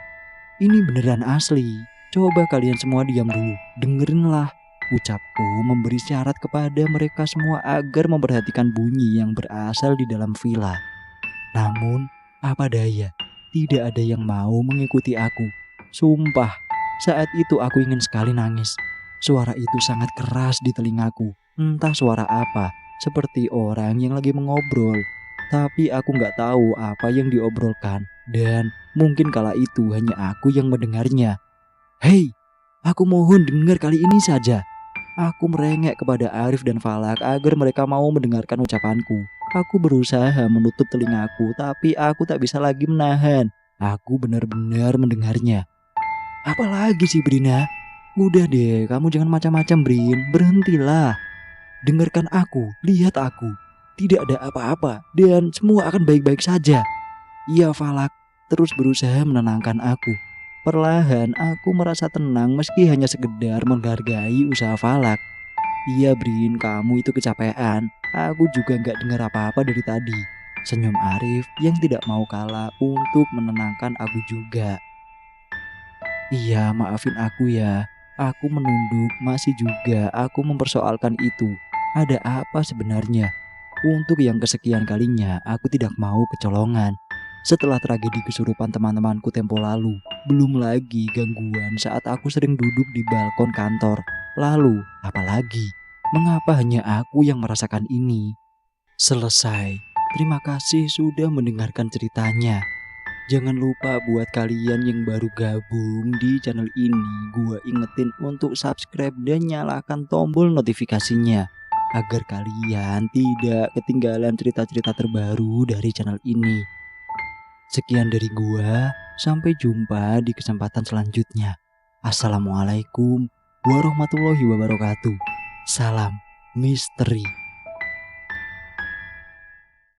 Ini beneran asli, coba kalian semua diam dulu, dengerinlah. Ucapku memberi syarat kepada mereka semua agar memperhatikan bunyi yang berasal di dalam villa. Namun, apa daya, tidak ada yang mau mengikuti aku. Sumpah, saat itu aku ingin sekali nangis. Suara itu sangat keras di telingaku, entah suara apa. Seperti orang yang lagi mengobrol, tapi aku gak tahu apa yang diobrolkan, dan mungkin kala itu hanya aku yang mendengarnya. Hei, aku mohon dengar kali ini saja. Aku merengek kepada Arif dan Falak agar mereka mau mendengarkan ucapanku. Aku berusaha menutup telingaku, tapi aku tak bisa lagi menahan. Aku benar-benar mendengarnya. Apalagi sih Brina? Udah deh, kamu jangan macam-macam Brin, berhentilah. Dengarkan aku, lihat aku. Tidak ada apa-apa dan semua akan baik-baik saja. Iya Falak, terus berusaha menenangkan aku. Perlahan aku merasa tenang meski hanya sekedar menghargai usaha Falak. Iya Brin, kamu itu kecapean. Aku juga gak dengar apa-apa dari tadi. Senyum Arif yang tidak mau kalah untuk menenangkan aku juga. Iya, maafin aku ya. Aku menunduk, masih juga aku mempersoalkan itu. Ada apa sebenarnya? Untuk yang kesekian kalinya, aku tidak mau kecolongan. Setelah tragedi kesurupan teman-temanku tempo lalu, belum lagi gangguan saat aku sering duduk di balkon kantor. Lalu, apalagi? Mengapa hanya aku yang merasakan ini? Selesai. Terima kasih sudah mendengarkan ceritanya. Jangan lupa buat kalian yang baru gabung di channel ini, gua ingetin untuk subscribe dan nyalakan tombol notifikasinya agar kalian tidak ketinggalan cerita-cerita terbaru dari channel ini. Sekian dari gua, sampai jumpa di kesempatan selanjutnya. Assalamualaikum warahmatullahi wabarakatuh. Salam misteri.